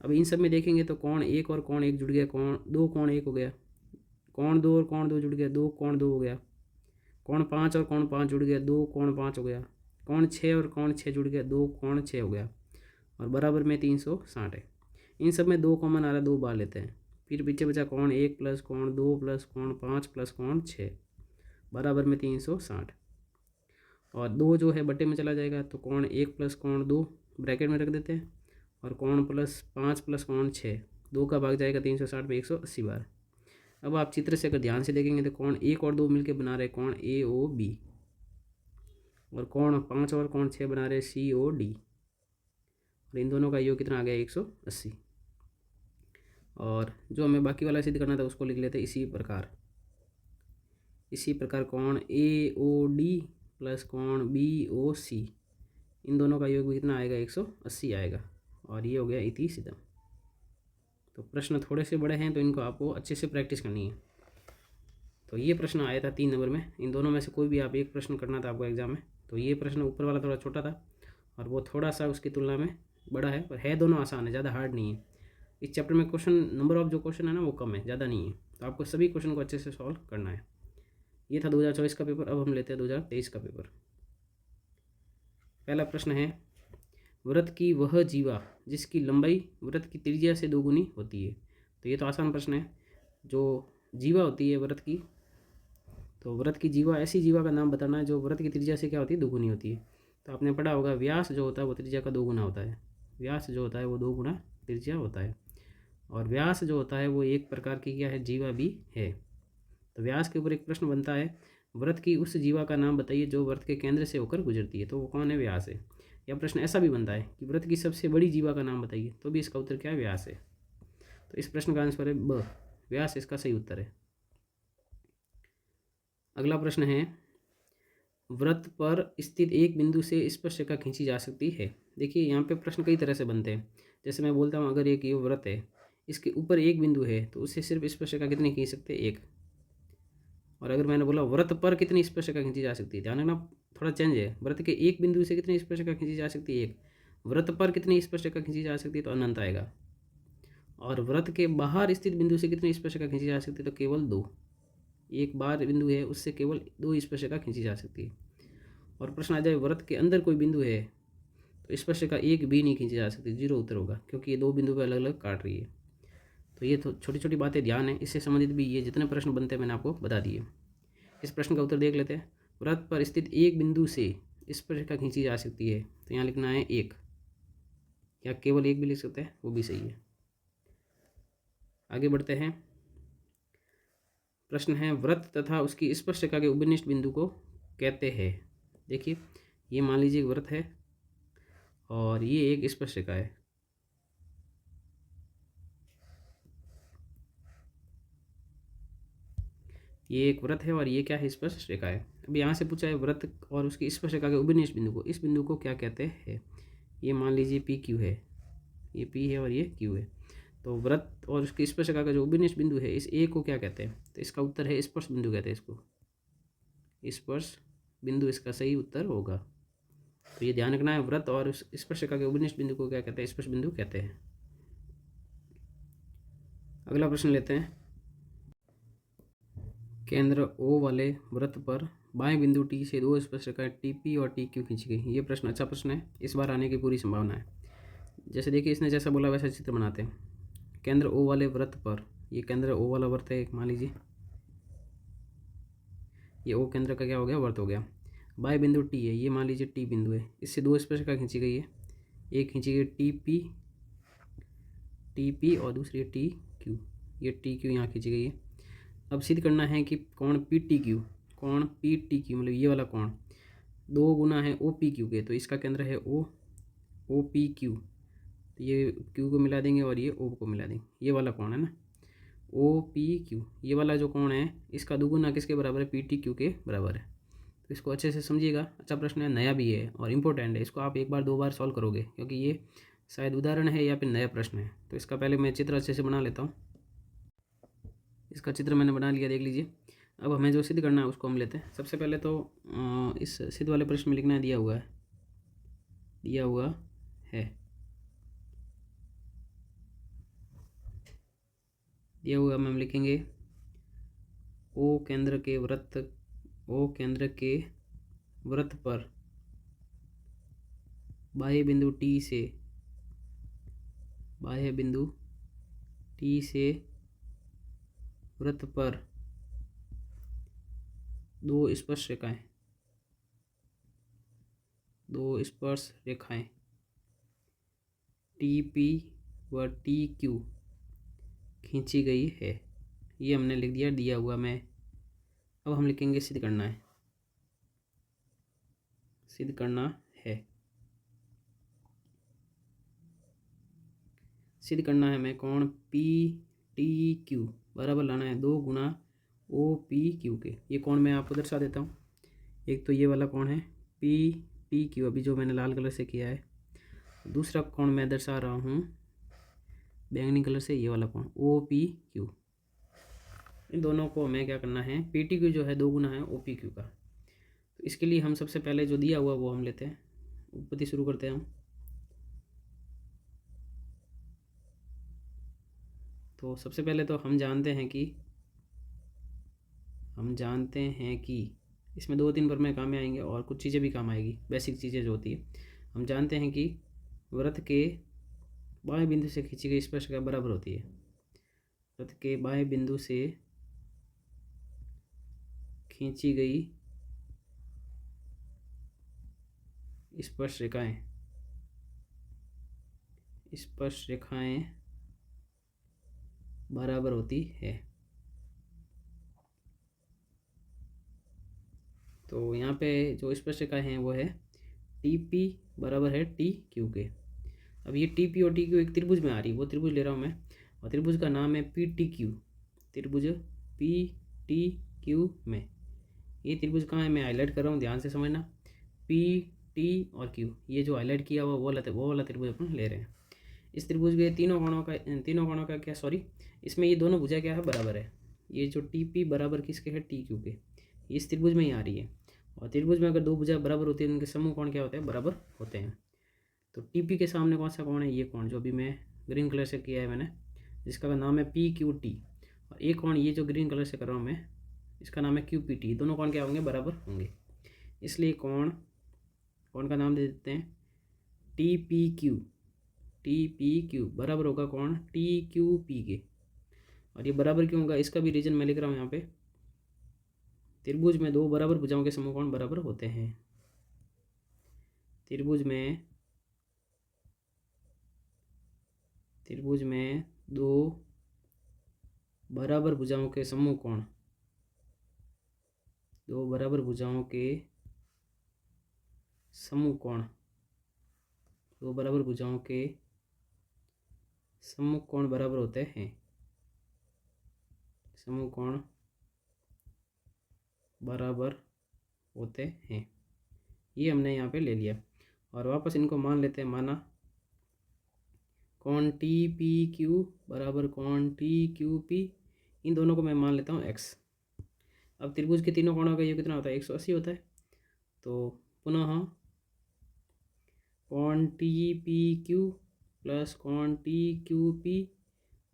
अब इन सब में देखेंगे तो कोण 1 और कोण 1 जुड़ गया, कोण 2 कोण 1 हो गया, कोण 2 और कोण 2 जुड़ गया, 2 कोण 2 हो गया, कोण 5 और कोण 5 जुड़ गया, 2 कोण 5 हो गया, कोण 6 और कोण 6 जुड़ गया, 2 कोण 6 हो गया, और बराबर में 360 है। इन सब में 2 कॉमन आ रहा है, 2 बार लेते हैं। फिर पीछे बचा कोण 1 प्लस कोण 2 प्लस कोण 5 प्लस कोण 6 बराबर में 360। और 2 जो है बटे में चला जाएगा, तो कोण 1 प्लस कोण 2 ब्रैकेट में रख देते हैं, और कोण प्लस 5 प्लस कोण 6, 2 का भाग जाएगा 360 में 180 बार। अब आप चित्र से अगर ध्यान से देखेंगे तो कोण 1 और 2 मिलकर बना रहे कोण ए ओ बी, और कोण 5 और कोण 6 बना रहे सी ओ डी, और इन दोनों का योग कितना आ गया, 180। और जो हमें बाकी वाला सिद्ध करना था उसको लिख लेते इसी प्रकार कोण ए ओ डी प्लस कोण बी ओ सी, इन दोनों का योग भी कितना आएगा, 180 आएगा। और ये हो गया इति सिद्धम। तो प्रश्न थोड़े से बड़े हैं तो इनको आपको अच्छे से प्रैक्टिस करनी है। तो ये प्रश्न आया था 3 नंबर में, इन दोनों में से कोई भी आप एक प्रश्न करना था आपको एग्जाम में। तो ये प्रश्न ऊपर वाला थोड़ा छोटा था और वो थोड़ा सा उसकी तुलना में बड़ा है, पर है दोनों आसान है, ज़्यादा हार्ड नहीं है। इस चैप्टर में क्वेश्चन नंबर ऑफ जो क्वेश्चन है ना वो कम है, ज़्यादा नहीं है, तो आपको सभी क्वेश्चन को अच्छे से सॉल्व करना है। ये था 2024 का पेपर। अब हम लेते हैं 2023 का पेपर। पहला प्रश्न है, वृत्त की वह जीवा जिसकी लंबाई वृत्त की त्रिज्या से 2 गुनी होती है। तो ये तो आसान प्रश्न है। जो जीवा होती है वृत्त की, तो वृत्त की जीवा, ऐसी जीवा का नाम बताना है जो वृत्त की त्रिज्या से क्या होती है, 2 गुनी होती है। तो आपने पढ़ा होगा व्यास जो होता है वो त्रिज्या का 2 गुना होता है। व्यास जो होता है वो 2 गुना त्रिज्या होता है, और व्यास जो होता है वो एक प्रकार की क्या है, जीवा भी है। तो व्यास के ऊपर एक प्रश्न बनता है, वृत्त की उस जीवा का नाम बताइए जो वृत्त के केंद्र से होकर गुजरती है, तो वो कौन है, व्यास है। या प्रश्न ऐसा भी बनता है कि वृत्त की सबसे बड़ी जीवा का नाम बताइए, तो भी इसका उत्तर क्या है, व्यास है। तो इस प्रश्न का आंसर है ब, व्यास इसका सही उत्तर है। अगला प्रश्न है, वृत्त पर स्थित एक बिंदु से स्पर्शरेखा खींची जा सकती है। देखिए यहाँ पे प्रश्न कई तरह से बनते हैं। जैसे मैं बोलता हूँ अगर एक ये वृत्त है, इसके ऊपर एक बिंदु है, तो उससे सिर्फ स्पर्शरेखा कितनी खींच सकते हैं, 1। और अगर मैंने बोला वृत्त पर कितनी स्पर्शरेखा खींची जा सकती है, ध्यान रखना थोड़ा चेंज है। वृत्त के एक बिंदु से कितनी स्पर्शरेखा खींची जा सकती है, 1। वृत्त पर कितनी स्पर्शरेखा खींची जा सकती है, तो अनंत आएगा। और वृत्त के बाहर स्थित बिंदु से कितनी स्पर्शरेखा खींची जा सकती है, तो केवल 2। एक बाहर बिंदु है उससे केवल 2 स्पर्शरेखा खींची जा सकती है। और प्रश्न आ जाए वृत्त के अंदर कोई बिंदु है, तो स्पर्शरेखा 1 भी नहीं खींची जा सकती, 0 उत्तर होगा, क्योंकि ये 2 बिंदु पर अलग अलग काट रही है। तो ये तो छोटी छोटी बातें ध्यान है, इससे संबंधित भी ये जितने प्रश्न बनते हैं मैंने आपको बता दिए। इस प्रश्न का उत्तर देख लेते हैं। वृत्त पर स्थित एक बिंदु से स्पर्शरेखा खींची जा सकती है, तो यहाँ लिखना है 1, या केवल 1 भी लिख सकते हैं, वो भी सही है। आगे बढ़ते हैं। प्रश्न है, वृत्त तथा उसकी स्पर्शरेखा के उपनिष्ठ बिंदु को कहते हैं। देखिए ये मान लीजिए वृत्त है और ये एक स्पर्शरेखा है। ये एक वृत्त है और ये क्या है, स्पर्श रेखा है। अब यहाँ से पूछा है वृत्त और उसकी स्पर्श रेखा के उभयनिष्ठ बिंदु को, इस बिंदु को क्या कहते हैं। ये मान लीजिए पी क्यू है, ये पी है और ये क्यू है। तो वृत्त और उसकी स्पर्श रेखा का जो उभयनिष्ठ बिंदु है, इस ए को क्या कहते हैं। तो इसका उत्तर है स्पर्श बिंदु कहते हैं इसको, स्पर्श बिंदु इसका सही उत्तर होगा। तो ये ध्यान रखना है, वृत्त और उस स्पर्श रेखा के उभयनिष्ठ बिंदु को क्या कहते हैं, स्पर्श बिंदु कहते हैं। अगला प्रश्न लेते हैं। केंद्र O वाले वृत्त पर बाएं बिंदु T से दो स्पर्श रेखाएं TP और TQ खींची गई। ये प्रश्न अच्छा प्रश्न है, इस बार आने की पूरी संभावना है। जैसे देखिए इसने जैसा बोला वैसा चित्र बनाते हैं। केंद्र O वाले वृत्त पर, ये केंद्र O वाला वृत्त है एक, मान लीजिए ये O केंद्र का क्या हो गया, वृत्त हो गया। बाएं बिंदु T है, ये मान लीजिए T बिंदु है, इससे दो स्पर्श रेखा खींची गई है। एक खींची गई TP और दूसरी TQ, ये TQ यहाँ खींची गई है। अब सिद्ध करना है कि कोण PTQ, कोण PTQ मतलब ये वाला कोण 2 गुना है OPQ के, तो इसका केंद्र है OPQ, तो ये Q को मिला देंगे और ये O को मिला देंगे, ये वाला कोण है ना OPQ, ये वाला जो कोण है इसका दुगुना किसके बराबर है, PTQ के बराबर है। तो इसको अच्छे से समझिएगा, अच्छा प्रश्न है, नया भी है और इम्पोर्टेंट है। इसको आप एक बार 2 बार सॉल्व करोगे, क्योंकि ये शायद उदाहरण है या फिर नया प्रश्न है। तो इसका पहले मैं चित्र अच्छे से बना लेता हूँ। इसका चित्र मैंने बना लिया, देख लीजिए। अब हमें जो सिद्ध करना है उसको हम लेते हैं। सबसे पहले तो इस सिद्ध वाले प्रश्न में लिखना है, दिया हुआ है दिया हुआ में हम लिखेंगे O केंद्र के वृत्त पर बाह्य बिंदु T से वृत्त पर दो स्पर्श रेखाएं TP व TQ खींची गई है। ये हमने लिख दिया हुआ में। अब हम लिखेंगे सिद्ध करना है हमें कोण PTQ बराबर लाना है 2 गुना OPQ के। ये कोण मैं आपको दर्शा देता हूँ। एक तो ये वाला कोण है PTQ, अभी जो मैंने लाल कलर से किया है। दूसरा कोण मैं दर्शा रहा हूँ बैंगनी कलर से, ये वाला कोण OPQ। इन दोनों को हमें क्या करना है, PTQ जो है 2 गुना है OPQ का। तो इसके लिए हम सबसे पहले जो दिया हुआ वो हम लेते हैं, उत्पत्ति शुरू करते हैं हम। तो सबसे पहले तो हम जानते हैं कि इसमें 2-3 प्रमेय काम में आएंगे और कुछ चीज़ें भी काम आएगी, बेसिक चीज़ें जो होती है। हम जानते हैं कि वृत्त के बाएं बिंदु से खींची गई स्पर्श रेखा बराबर होती है। वृत्त के बाएं बिंदु से खींची गई स्पर्श रेखाएं बराबर होती है। तो यहाँ पे जो स्पर्श रेखाएं हैं वो है TP बराबर है TQ के। अब ये TP और TQ एक त्रिभुज में आ रही है, वो त्रिभुज ले रहा हूँ मैं, और त्रिभुज का नाम है PTQ। त्रिभुज PTQ में ये त्रिभुज कहाँ है, मैं हाईलाइट कर रहा हूँ, ध्यान से समझना। PT और Q, ये जो हाईलाइट किया हुआ वो वाला त्रिभुज अपन ले रहे हैं। इस त्रिभुज के तीनों कोणों का क्या, सॉरी, इसमें ये दोनों भुजा क्या है, बराबर है। ये जो TP बराबर किसके है, TQ के, इस त्रिभुज में ही आ रही है। और त्रिभुज में अगर दो भुजा बराबर होती है, उनके समूह कोण क्या होते हैं, बराबर होते हैं। तो TP के सामने कौन सा कोण है, ये कोण जो अभी मैं ग्रीन कलर से किया है मैंने, जिसका नाम है PQT। और एक कोण ये जो ग्रीन कलर से कर रहा हूँ मैं, इसका नाम है QPT। दोनों कोण क्या होंगे, बराबर होंगे। इसलिए कोण का नाम दे देते हैं TPQ बराबर होगा कोण TQP के। और ये बराबर क्यों होगा, इसका भी रीजन मैं लिख रहा हूँ यहाँ पे। त्रिभुज में दो बराबर भुजाओं के समूह कोण बराबर होते हैं। त्रिभुज में दो बराबर भुजाओं के समूह कोण, बराबर होते हैं। समूह कोण बराबर होते हैं। ये हमने यहाँ पे ले लिया और वापस इनको मान लेते हैं। माना कॉन टी पी क्यू बराबर कॉन टी क्यू पी, इन दोनों को मैं मान लेता हूँ x। अब त्रिभुज के तीनों कोणों का ये कितना होता है, 180 होता है। तो पुनः कॉन टी पी क्यू प्लस कॉन टी क्यू पी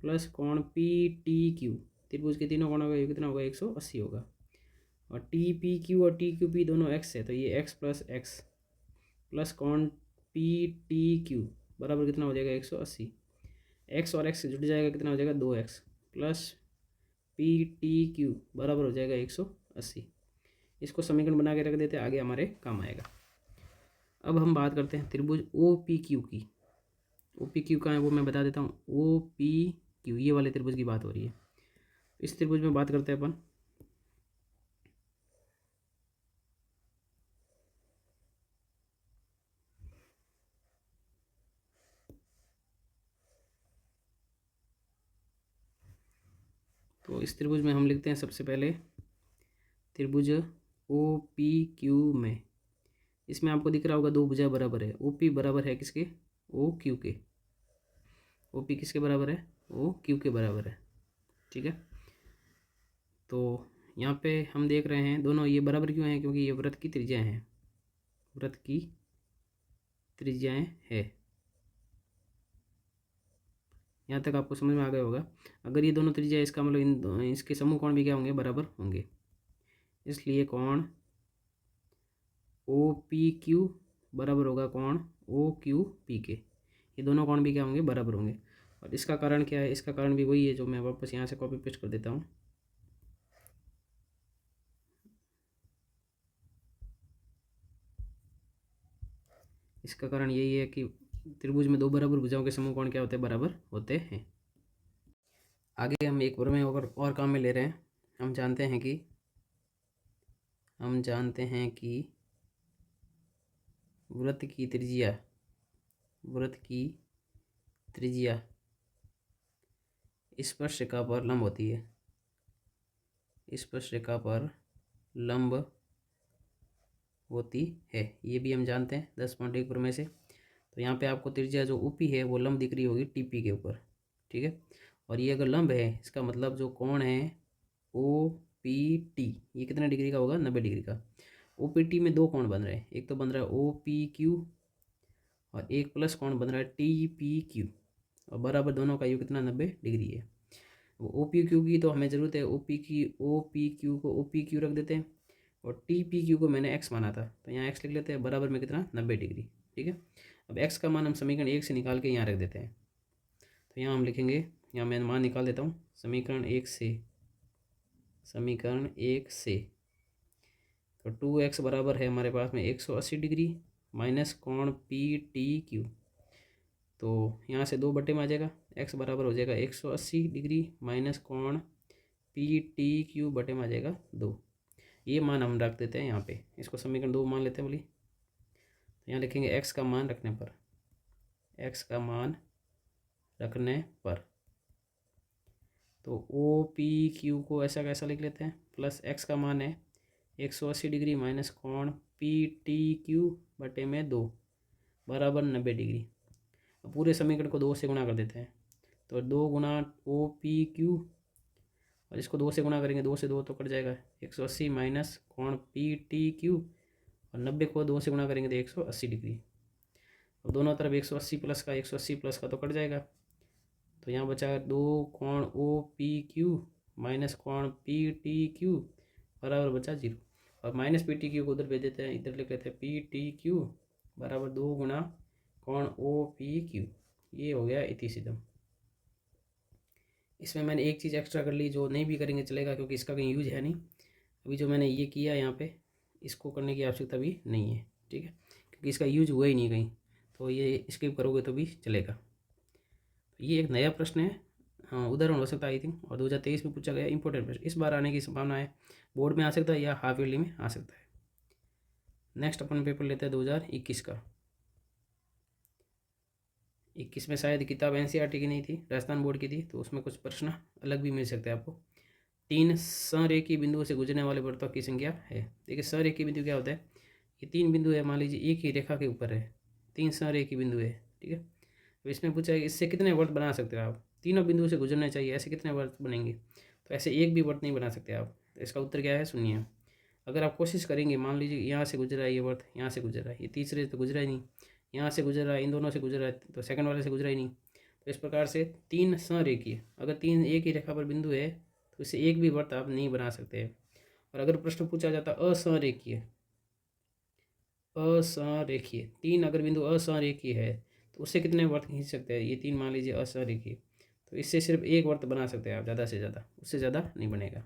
प्लस कॉन पी टी क्यू, त्रिभुज के तीनों कोणों का ये कितना होगा, 180 होगा। और टी पी क्यू और टी क्यू पी दोनों x है, तो ये x प्लस एक्स प्लस कॉन पी टी क्यू बराबर कितना हो जाएगा, 180। x और x जुड़ जाएगा, कितना हो जाएगा, 2x plus P T Q बराबर हो जाएगा 180। इसको समीकरण बना के रख देते हैं, आगे हमारे काम आएगा। अब हम बात करते हैं त्रिभुज ओ पी क्यू की। ओ पी क्यू का है वो मैं बता देता हूँ। ओ पी क्यू ये वाले त्रिभुज की बात हो रही है। इस त्रिभुज में बात करते हैं अपन। तो इस त्रिभुज में हम लिखते हैं सबसे पहले त्रिभुज ओ पी क्यू में। इसमें आपको दिख रहा होगा दो भुजा बराबर है। ओ पी बराबर है किसके, ओ क्यू के। ओ पी किसके बराबर है, ओ क्यू के बराबर है। ठीक है, तो यहाँ पे हम देख रहे हैं दोनों ये बराबर क्यों हैं, क्योंकि ये वृत्त की त्रिज्याएं हैं। वृत्त की त्रिज्याएं है। यहाँ तक आपको समझ में आ गया होगा। अगर ये दोनों त्रिज्या, इसका मतलब इसके समूह कोण भी क्या होंगे, बराबर होंगे। इसलिए कोण ओ पी क्यू बराबर होगा कोण ओ क्यू पी के। ये दोनों कोण भी क्या होंगे, बराबर होंगे। और इसका कारण क्या है, इसका कारण भी वही है जो मैं वापस यहाँ से कॉपी पेस्ट कर देता हूँ। इसका कारण यही है कि त्रिभुज में दो बराबर भुजाओं के समूह कोण क्या होते हैं, बराबर होते हैं। आगे हम एक प्रमेय और काम में ले रहे हैं। हम जानते हैं कि वृत्त की त्रिज्या स्पर्श रेखा पर लंब होती है। स्पर्श रेखा पर लंब होती है, ये भी हम जानते हैं 10.1 प्रमेय से। तो यहाँ पे आपको त्रिज्या जो ऊपी है वो लंब दिख रही होगी टीपी के ऊपर। ठीक है, और ये अगर लंब है, इसका मतलब जो कोण है ओ पी टी, ये कितने डिग्री का होगा, 90 डिग्री का। ओ पी टी में दो कोण बन रहे हैं, एक तो बन रहा है ओ पी क्यू और एक प्लस कोण बन रहा है टी पी क्यू, और बराबर दोनों का योग कितना, 90 डिग्री है। वो ओ पी क्यू की तो हमें ज़रूरत है, ओ पी क्यू को ओ पी क्यू रख देते हैं और टी पी क्यू को मैंने एक्स माना था, तो यहाँ एक्स लिख लेते हैं, बराबर में कितना, 90 डिग्री। ठीक है, अब एक्स का मान हम समीकरण 1 से निकाल के यहाँ रख देते हैं। तो यहाँ हम लिखेंगे, यहाँ मैं मान निकाल देता हूँ समीकरण 1 से। तो 2x बराबर है हमारे पास में 180 डिग्री माइनस कोण पी टी क्यू। तो यहाँ से 2 बटे में आ जाएगा, x बराबर हो जाएगा 180 डिग्री माइनस कोण पी टी क्यू बटे में आ जाएगा 2। ये मान हम रख देते हैं यहाँ पे, इसको समीकरण 2 मान लेते हैं बोली। तो यहाँ लिखेंगे x का मान रखने पर तो ओ पी क्यू को ऐसा कैसा लिख लेते हैं, प्लस x का मान है 180 डिग्री माइनस कोण पी टी क्यू बटे में 2 बराबर 90 डिग्री। अब पूरे समीकरण को 2 से गुणा कर देते हैं, तो 2 गुणा ओ पी क्यू और इसको 2 से गुणा करेंगे, 2 से 2 तो कट जाएगा, 180 माइनस कोण पी टी क्यू और 90 को 2 से गुणा करेंगे तो 180 डिग्री। अब दोनों तरफ 180 प्लस का 180 प्लस का तो कट जाएगा, तो यहाँ बचा 2 कोण ओ पी क्यू माइनस कोण पी टी क्यू बराबर बचा 0। और माइनस पी टी क्यू को उधर भेज देते हैं, इधर लिख लेते हैं पी टी क्यू बराबर 2 गुणा कोण ओ पी क्यू। ये हो गया इति सिद्धम। इसमें मैंने एक चीज़ एक्स्ट्रा कर ली, जो नहीं भी करेंगे चलेगा क्योंकि इसका कहीं यूज है नहीं। अभी जो मैंने ये किया यहाँ पे, इसको करने की आवश्यकता भी नहीं है। ठीक है, क्योंकि इसका यूज हुआ ही नहीं कहीं, तो ये स्किप करोगे तो भी चलेगा। तो ये एक नया प्रश्न है, हाँ उदाहरण हो सकता है आई थिंक, और 2023 में पूछा गया इंपॉर्टेंट प्रश्न, इस बार आने की संभावना है। बोर्ड में आ सकता है या हाफ ईयरली में आ सकता है। नेक्स्ट अपन पेपर लेते हैं 2021 का। 21 में शायद किताब एनसीईआरटी की नहीं थी, राजस्थान बोर्ड की थी, तो उसमें कुछ प्रश्न अलग भी मिल सकते हैं आपको। तीन संरेखीय बिंदुओं से गुजरने वाले वृत्तों की संख्या है। देखिए संरेखीय बिंदु क्या होता है, ये तीन बिंदु है, मान लीजिए एक ही रेखा के ऊपर है, तीन संरेखीय बिंदु है, ठीक है। तो इसमें पूछा है इससे कितने वर्त बना सकते हो आप, तीनों बिंदुओं से गुजरने चाहिए, ऐसे कितने वर्त बनेंगे, तो ऐसे एक भी वर्त नहीं बना सकते आप। तो इसका उत्तर क्या है, शून्य। अगर आप कोशिश करेंगे, मान लीजिए यहाँ से गुजरा है ये वर्त, यहाँ से गुजरा है, ये तीसरे तो गुजरा ही नहीं, यहाँ से गुजर रहा है, इन दोनों से गुजरा है, तो सेकंड वाले से गुजरा ही नहीं। तो इस प्रकार से तीन संरेखीय, अगर तीन एक ही रेखा पर बिंदु है तो इससे एक भी वर्त आप नहीं बना सकते हैं। और अगर प्रश्न पूछा जाता असंरेखीय, असंरेखीय तीन अगर बिंदु असंरेखीय है तो उससे कितने वर्त खींच सकते हैं, ये तीन मान लीजिए असंरेखीय, तो इससे सिर्फ एक वर्त बना सकते हैं आप, ज़्यादा से ज़्यादा, उससे ज़्यादा नहीं बनेगा।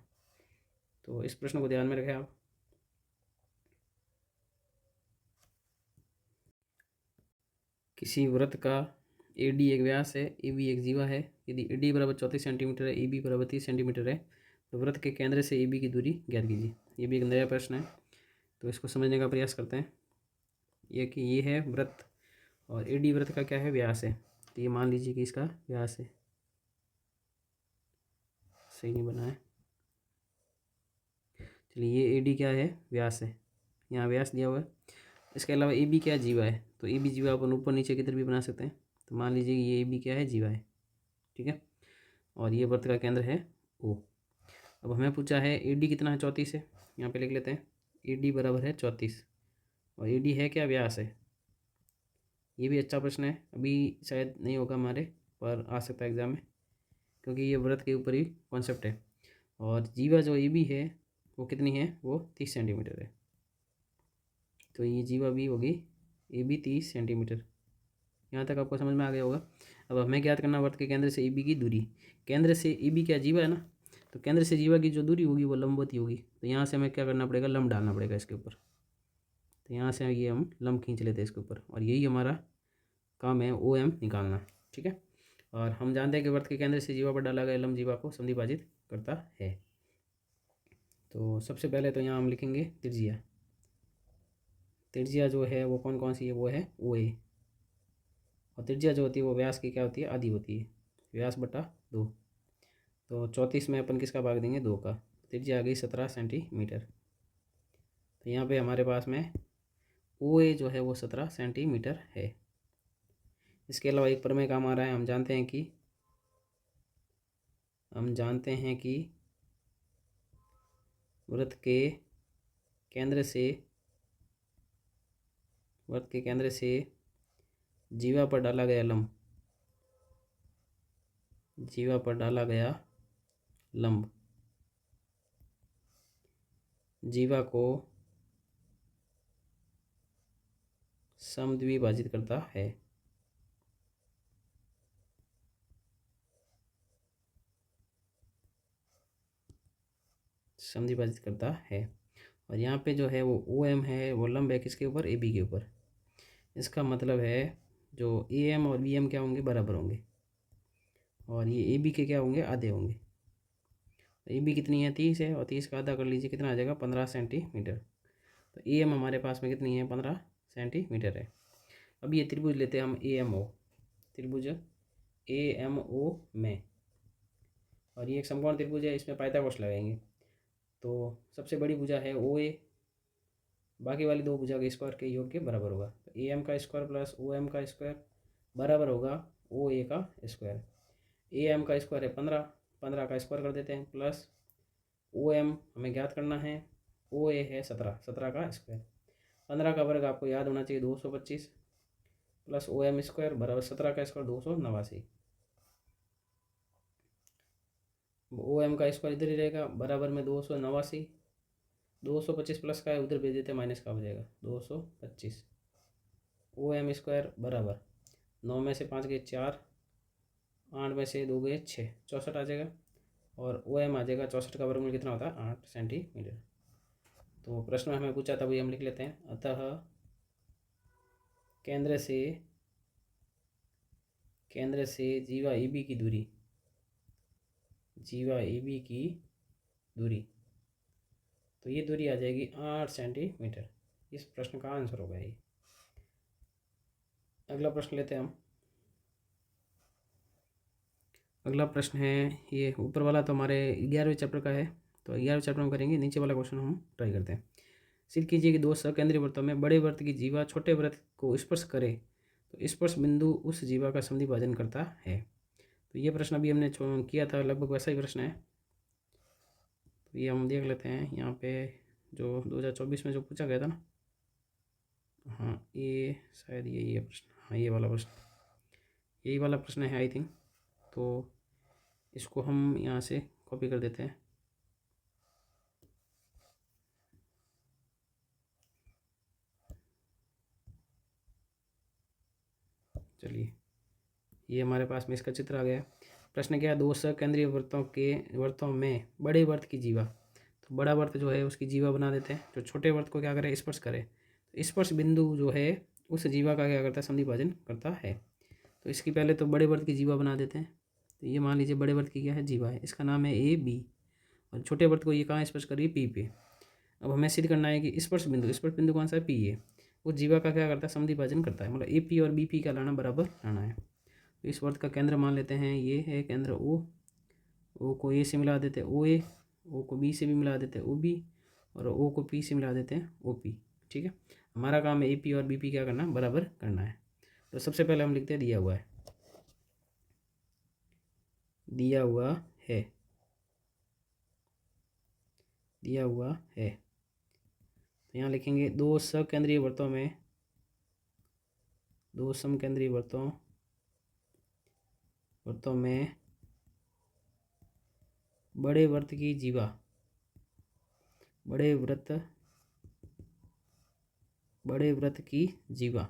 तो इस प्रश्न को ध्यान में रखें आप। किसी वृत्त का ए डी एक व्यास है, ए बी एक जीवा है। यदि ए डी बराबर 34 सेंटीमीटर है, ए बी बराबर 30 सेंटीमीटर है, तो वृत्त के केंद्र से ए बी की दूरी ज्ञात कीजिए। ये भी एक नया प्रश्न है, तो इसको समझने का प्रयास करते हैं। ये कि ये है वृत्त और ए डी वृत्त का क्या है, व्यास है। तो ये मान लीजिए कि इसका व्यास है, सही नहीं बना है, चलिए ये ए डी क्या है, व्यास है, यहाँ व्यास दिया हुआ है। इसके अलावा ए बी क्या जीवा है, तो ए बी जीवा अपन ऊपर नीचे किधर भी बना सकते हैं। तो मान लीजिए कि ये ए बी क्या है, जीवा है, ठीक है। और ये वृत्त का केंद्र है ओ। अब हमें पूछा है ए डी कितना है, 34 है, यहाँ पे लिख लेते हैं ए डी बराबर है 34, और ए डी है क्या, व्यास है। ये भी अच्छा प्रश्न है, अभी शायद नहीं होगा हमारे, पर आ सकता है एग्जाम में, क्योंकि ये व्रत के ऊपर ही कॉन्सेप्ट है। और जीवा जो ए बी है वो कितनी है, वो 30 सेंटीमीटर है, तो ये जीवा भी होगी ए बी 30 सेंटीमीटर। यहाँ तक आपको समझ में आ गया होगा। अब हमें ज्ञात करना वृत्त के केंद्र से ए बी की दूरी। केंद्र से ए बी क्या, जीवा है ना, तो केंद्र से जीवा की जो दूरी होगी वो लंबवती होगी, तो यहाँ से हमें क्या करना पड़ेगा, लंब डालना पड़ेगा इसके ऊपर। तो यहाँ से ये हम लंब खींच लेते हैं इसके ऊपर, और यही हमारा काम है ओ एम निकालना, ठीक है। और हम जानते हैं कि वृत्त के केंद्र से जीवा पर डाला गया लंब जीवा को समद्विभाजित करता है। तो सबसे पहले तो यहाँ हम लिखेंगे त्रिज्या। त्रिज्या जो है वो कौन कौन सी है, वो है ओ ए। और त्रिज्या जो होती है वो व्यास की क्या होती है, आधी होती है, व्यास बटा 2। तो 34 में अपन किसका भाग देंगे, 2 का। त्रिज्या आ गई 17 सेंटीमीटर। तो यहाँ पे हमारे पास में ओ ए जो है वो 17 सेंटीमीटर है। इसके अलावा एक प्रमेय काम आ रहा है, हम जानते हैं कि वृत्त के केंद्र से जीवा पर डाला गया लंब जीवा को समद्विभाजित करता है। और यहाँ पे जो है वो ओ एम है, वो लंब है किसके ऊपर, ए बी के ऊपर। इसका मतलब है जो ए एम और बी एम क्या होंगे, बराबर होंगे, और ये ए बी के क्या होंगे, आधे होंगे। ए बी कितनी है, 30 है, और 30 का आधा कर लीजिए, कितना आ जाएगा, 15 सेंटीमीटर। तो ए एम हमारे पास में कितनी है, 15 सेंटीमीटर है। अब ये त्रिभुज लेते हैं हम ए एम ओ, त्रिभुज ए एम ओ में, और ये एक समकोण त्रिभुज है, इसमें पाइथागोरस लगाएंगे। तो सबसे बड़ी भुजा है ओ ए, बाकी वाली दो भुजा के स्क्वायर के योग के बराबर होगा। तो ए एम का स्क्वायर प्लस ओ एम का स्क्वायर बराबर होगा ओ ए का स्क्वायर। ए एम का स्क्वायर है 15, 15 का स्क्वायर कर देते हैं, प्लस ओ एम हमें ज्ञात करना है, ओ ए है 17, 17 का स्क्वायर। 15 का वर्ग आपको याद होना चाहिए 225, प्लस ओ एम स्क्वायर बराबर 17 का स्क्वायर 289। ओ एम का स्क्वायर इधर ही रहेगा, बराबर में 289, 225 प्लस का है उधर भेज देते हैं, माइनस का हो जाएगा 225। ओ एम स्क्वायर बराबर 9 में से 5 गए 4, 8 में से 2 गए 6, 64 आ जाएगा। और ओ एम आ जाएगा 64 का वर्गमूल कितना होता है, 8 सेंटीमीटर। तो प्रश्न में हमें पूछा था, वही हम लिख लेते हैं। अतः केंद्र से जीवा ए बी की दूरी, तो ये दूरी आ जाएगी 8 सेंटीमीटर। इस प्रश्न का आंसर होगा ये। अगला प्रश्न लेते हैं हम। अगला प्रश्न है, ये ऊपर वाला तो हमारे 11वें चैप्टर का है, तो 11वें चैप्टर में करेंगे। नीचे वाला क्वेश्चन हम ट्राई करते हैं। सिद्ध कीजिए कि दो सकेंद्रीय वृत्तों में बड़े वृत्त की जीवा छोटे वृत्त को स्पर्श करे तो स्पर्श बिंदु उस जीवा का समद्विभाजन करता है। तो ये प्रश्न अभी हमने किया था, लगभग वैसा ही प्रश्न है। तो ये हम देख लेते हैं यहाँ पे, जो 2024 में जो पूछा गया था ना, हाँ ये शायद यही है प्रश्न, हाँ ये वाला प्रश्न, यही वाला प्रश्न है आई थिंक। तो इसको हम यहाँ से कॉपी कर देते हैं। चलिए, ये हमारे पास में इसका चित्र आ गया। प्रश्न क्या है, दो सकेंद्रीय वृत्तों में बड़े वृत्त की जीवा, तो बड़ा वृत्त जो है उसकी जीवा बना देते हैं, जो छोटे वृत्त को क्या करे, स्पर्श करे। तो स्पर्श बिंदु जो है उस जीवा का क्या करता है, समद्विभाजन करता है। तो इसकी पहले तो बड़े वृत्त की जीवा बना देते हैं। तो ये मान लीजिए बड़े वृत्त की क्या है, जीवा है, इसका नाम है ए बी, और छोटे वृत्त को ये कहाँ स्पर्श कर रही है, पी पे। अब हमें सिद्ध करना है कि स्पर्श बिंदु कौन सा है, पी है, वो जीवा का क्या करता है, समद्विभाजन करता है। मतलब ए पी और बी पी का लाना बराबर लाना है। तो इस वृत्त का केंद्र मान लेते हैं, ये है केंद्र ओ को ए से मिला देते हैं ओ ए, ओ को बी से भी मिला देते हैं ओ बी, और ओ को पी से मिला देते हैं ओ पी। ठीक है, हमारा काम है ए पी और बी पी क्या करना, बराबर करना है। तो सबसे पहले हम लिखते हैं दिया हुआ है, दिया हुआ है, दिया हुआ है। तो यहाँ लिखेंगे दो सकेंद्रीय वृत्तों में, दो समकेंद्रीय वृत्तों में बड़े वृत्त की जीवा, बड़े वृत्त की जीवा,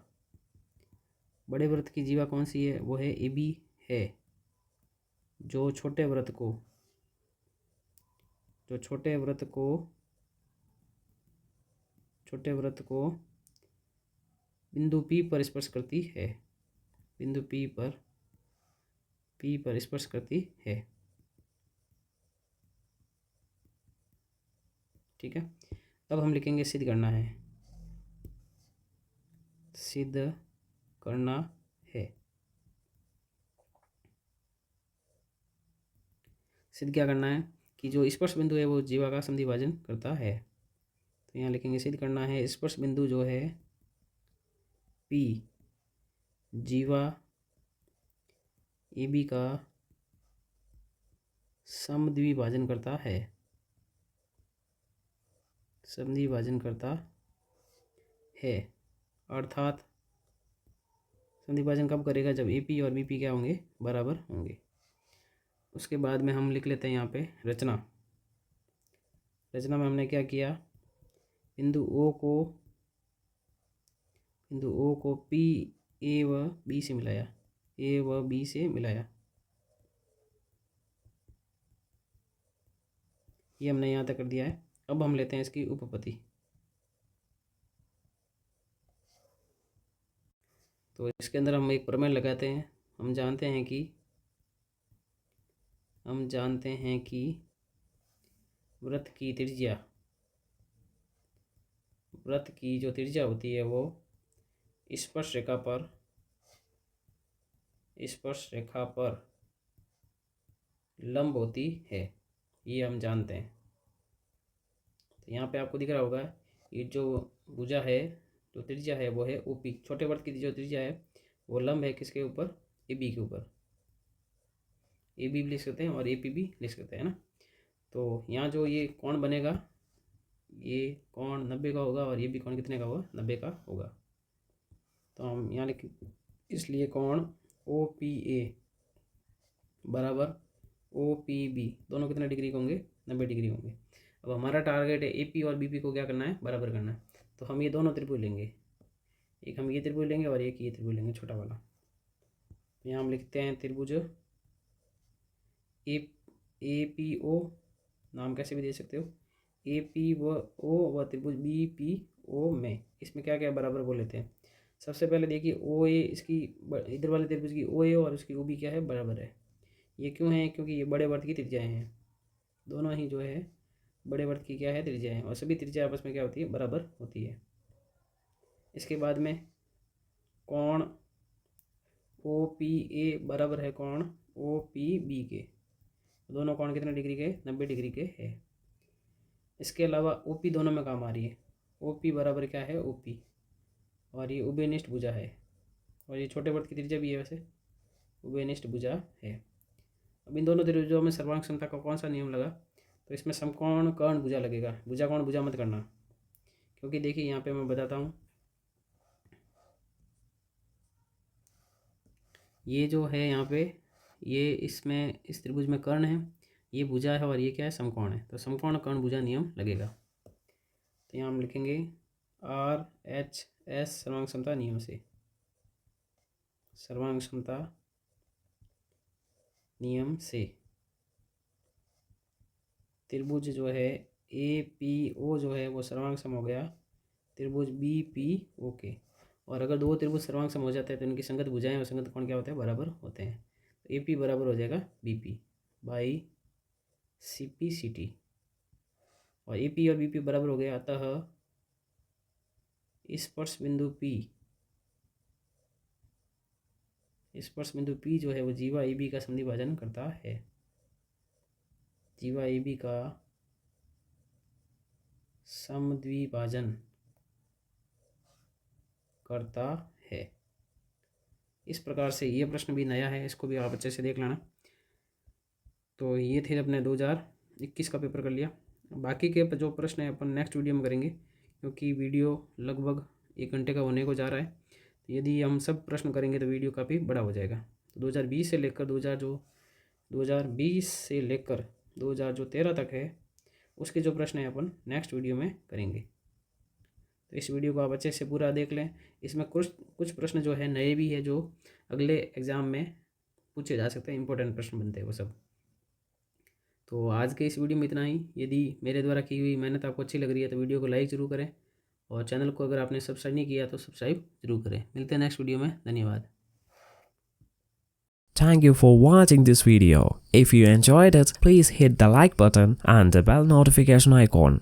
बड़े वृत्त की जीवा कौन सी है, वो है ए बी है, जो छोटे वृत्त को, छोटे वृत्त को बिंदु P पर स्पर्श करती है, बिंदु P पर स्पर्श करती है। ठीक है, अब हम लिखेंगे सिद्ध करना है, सिद्ध करना है। सिद्ध क्या करना है कि जो स्पर्श बिंदु है वो जीवा का समद्विभाजन करता है। तो यहाँ लिखेंगे सिद्ध करना है, स्पर्श बिंदु जो है P जीवा ए बी का समद्विभाजन करता है, समद्विभाजन करता है। अर्थात समद्विभाजन कब करेगा, जब ए पी और बी पी क्या होंगे, बराबर होंगे। उसके बाद में हम लिख लेते हैं यहाँ पे रचना में हमने क्या किया, बिंदु ओ को पी ए व बी से मिलाया, ए व बी से मिलाया। ये हमने यहाँ तक कर दिया है। अब हम लेते हैं इसकी उपपत्ति। तो इसके अंदर हम एक प्रमेय लगाते हैं। हम जानते हैं कि वृत्त की जो त्रिज्या होती है वो स्पर्श रेखा पर लंब होती है, ये हम जानते हैं। तो यहाँ पे आपको दिख रहा होगा, ये जो भुजा है, जो त्रिज्या है वो है ओपी, छोटे वृत्त की जो त्रिज्या है वो लंब है किसके ऊपर, ए बी के ऊपर। ए बी भी लिख सकते हैं और ए पी भी लिख सकते हैं ना। तो यहाँ जो ये कोण बनेगा, ये कोण 90 का होगा और ये भी कोण कितने का होगा, 90 का होगा। तो हम यहाँ लिख, इसलिए कोण ओ पी ए बराबर ओ पी बी, दोनों कितने डिग्री के होंगे, 90 डिग्री होंगे। अब हमारा टारगेट है ए पी और बी पी को क्या करना है, बराबर करना है। तो हम ये दोनों त्रिभुज लेंगे, एक हम ये त्रिभुज लेंगे और एक ये त्रिभुज लेंगे, छोटा वाला। तो यहाँ हम लिखते हैं त्रिभुज ए पी ओ, नाम कैसे भी दे सकते हो, ए पी व ओ व त्रिभुज बी पी ओ में, इसमें क्या क्या बराबर बोल लेते हैं। सबसे पहले देखिए ओ ए, इसकी इधर वाले त्रिभुज की ओ ए और उसकी ओ बी क्या है, बराबर है। ये क्यों है, क्योंकि ये बड़े वृत्त की त्रिज्याएं हैं, दोनों ही जो है बड़े वृत्त की क्या है, त्रिज्या है, और सभी त्रिज्या आपस में क्या होती है, बराबर होती है। इसके बाद में कोण ओ पी ए बराबर है कोण ओ पी बी के, दोनों कोण कितने डिग्री के, 90 डिग्री के है। इसके अलावा ओ पी दोनों में काम आ रही है, ओ पी बराबर क्या है, ओ पी, और ये उभयनिष्ठ भुजा है, और ये छोटे वृत्त की त्रिज्या भी है वैसे, उभयनिष्ठ भुजा है। अब इन दोनों त्रिभुजों में सर्वांग समता का कौन सा नियम लगा, तो इसमें समकोण कर्ण भुजा लगेगा, भुजा कोण भुजा मत करना, क्योंकि देखिए यहाँ पे मैं बताता हूँ, ये जो है यहाँ पे, ये इसमें इस त्रिभुज में कर्ण है, ये भुजा है, और ये क्या है, समकोण है, तो समकोण कर्ण भुजा नियम लगेगा। तो यहाँ हम लिखेंगे आर एच एस सर्वांग समता नियम से, सर्वांग समता नियम से त्रिभुज जो है ए पी ओ जो है वो सर्वांग सम हो गया त्रिभुज बी पी ओ के, और अगर दो त्रिभुज सर्वांग सम हो जाते हैं तो इनकी संगत भुजाएं और संगत कोण क्या होते हैं, बराबर होते हैं। तो ए पी बराबर हो जाएगा B P by C P C T, और ए पी और बी पी बराबर हो गया, अतः स्पर्श बिंदु पी, स्पर्श बिंदु पी जो है वो जीवा ए बी का समद्विभाजन करता है, जीवा ए बी का समद्विभाजन करता है। इस प्रकार से ये प्रश्न भी नया है, इसको भी आप अच्छे से देख लेना। तो ये थे अपने 2021 का पेपर कर लिया, बाकी के जो प्रश्न है अपन नेक्स्ट वीडियो में करेंगे, क्योंकि वीडियो लगभग 1 घंटे का होने को जा रहा है। तो यदि हम सब प्रश्न करेंगे तो वीडियो काफ़ी बड़ा हो जाएगा। तो 2020 से लेकर 2013 तक है, उसके जो प्रश्न हैं अपन नेक्स्ट वीडियो में करेंगे। तो इस वीडियो को आप अच्छे से पूरा देख लें, इसमें कुछ प्रश्न जो है नए भी है, जो अगले एग्ज़ाम में पूछे जा सकते हैं, इंपॉर्टेंट प्रश्न बनते हैं वो सब। तो आज के इस वीडियो में इतना ही। यदि मेरे द्वारा की हुई मेहनत आपको अच्छी लग रही है तो वीडियो को लाइक ज़रूर करें, और चैनल को अगर आपने सब्सक्राइब नहीं किया तो सब्सक्राइब जरूर करें। मिलते हैं नेक्स्ट वीडियो में, धन्यवाद। Thank you for watching this video. If you enjoyed it, please hit the like button and the bell notification icon.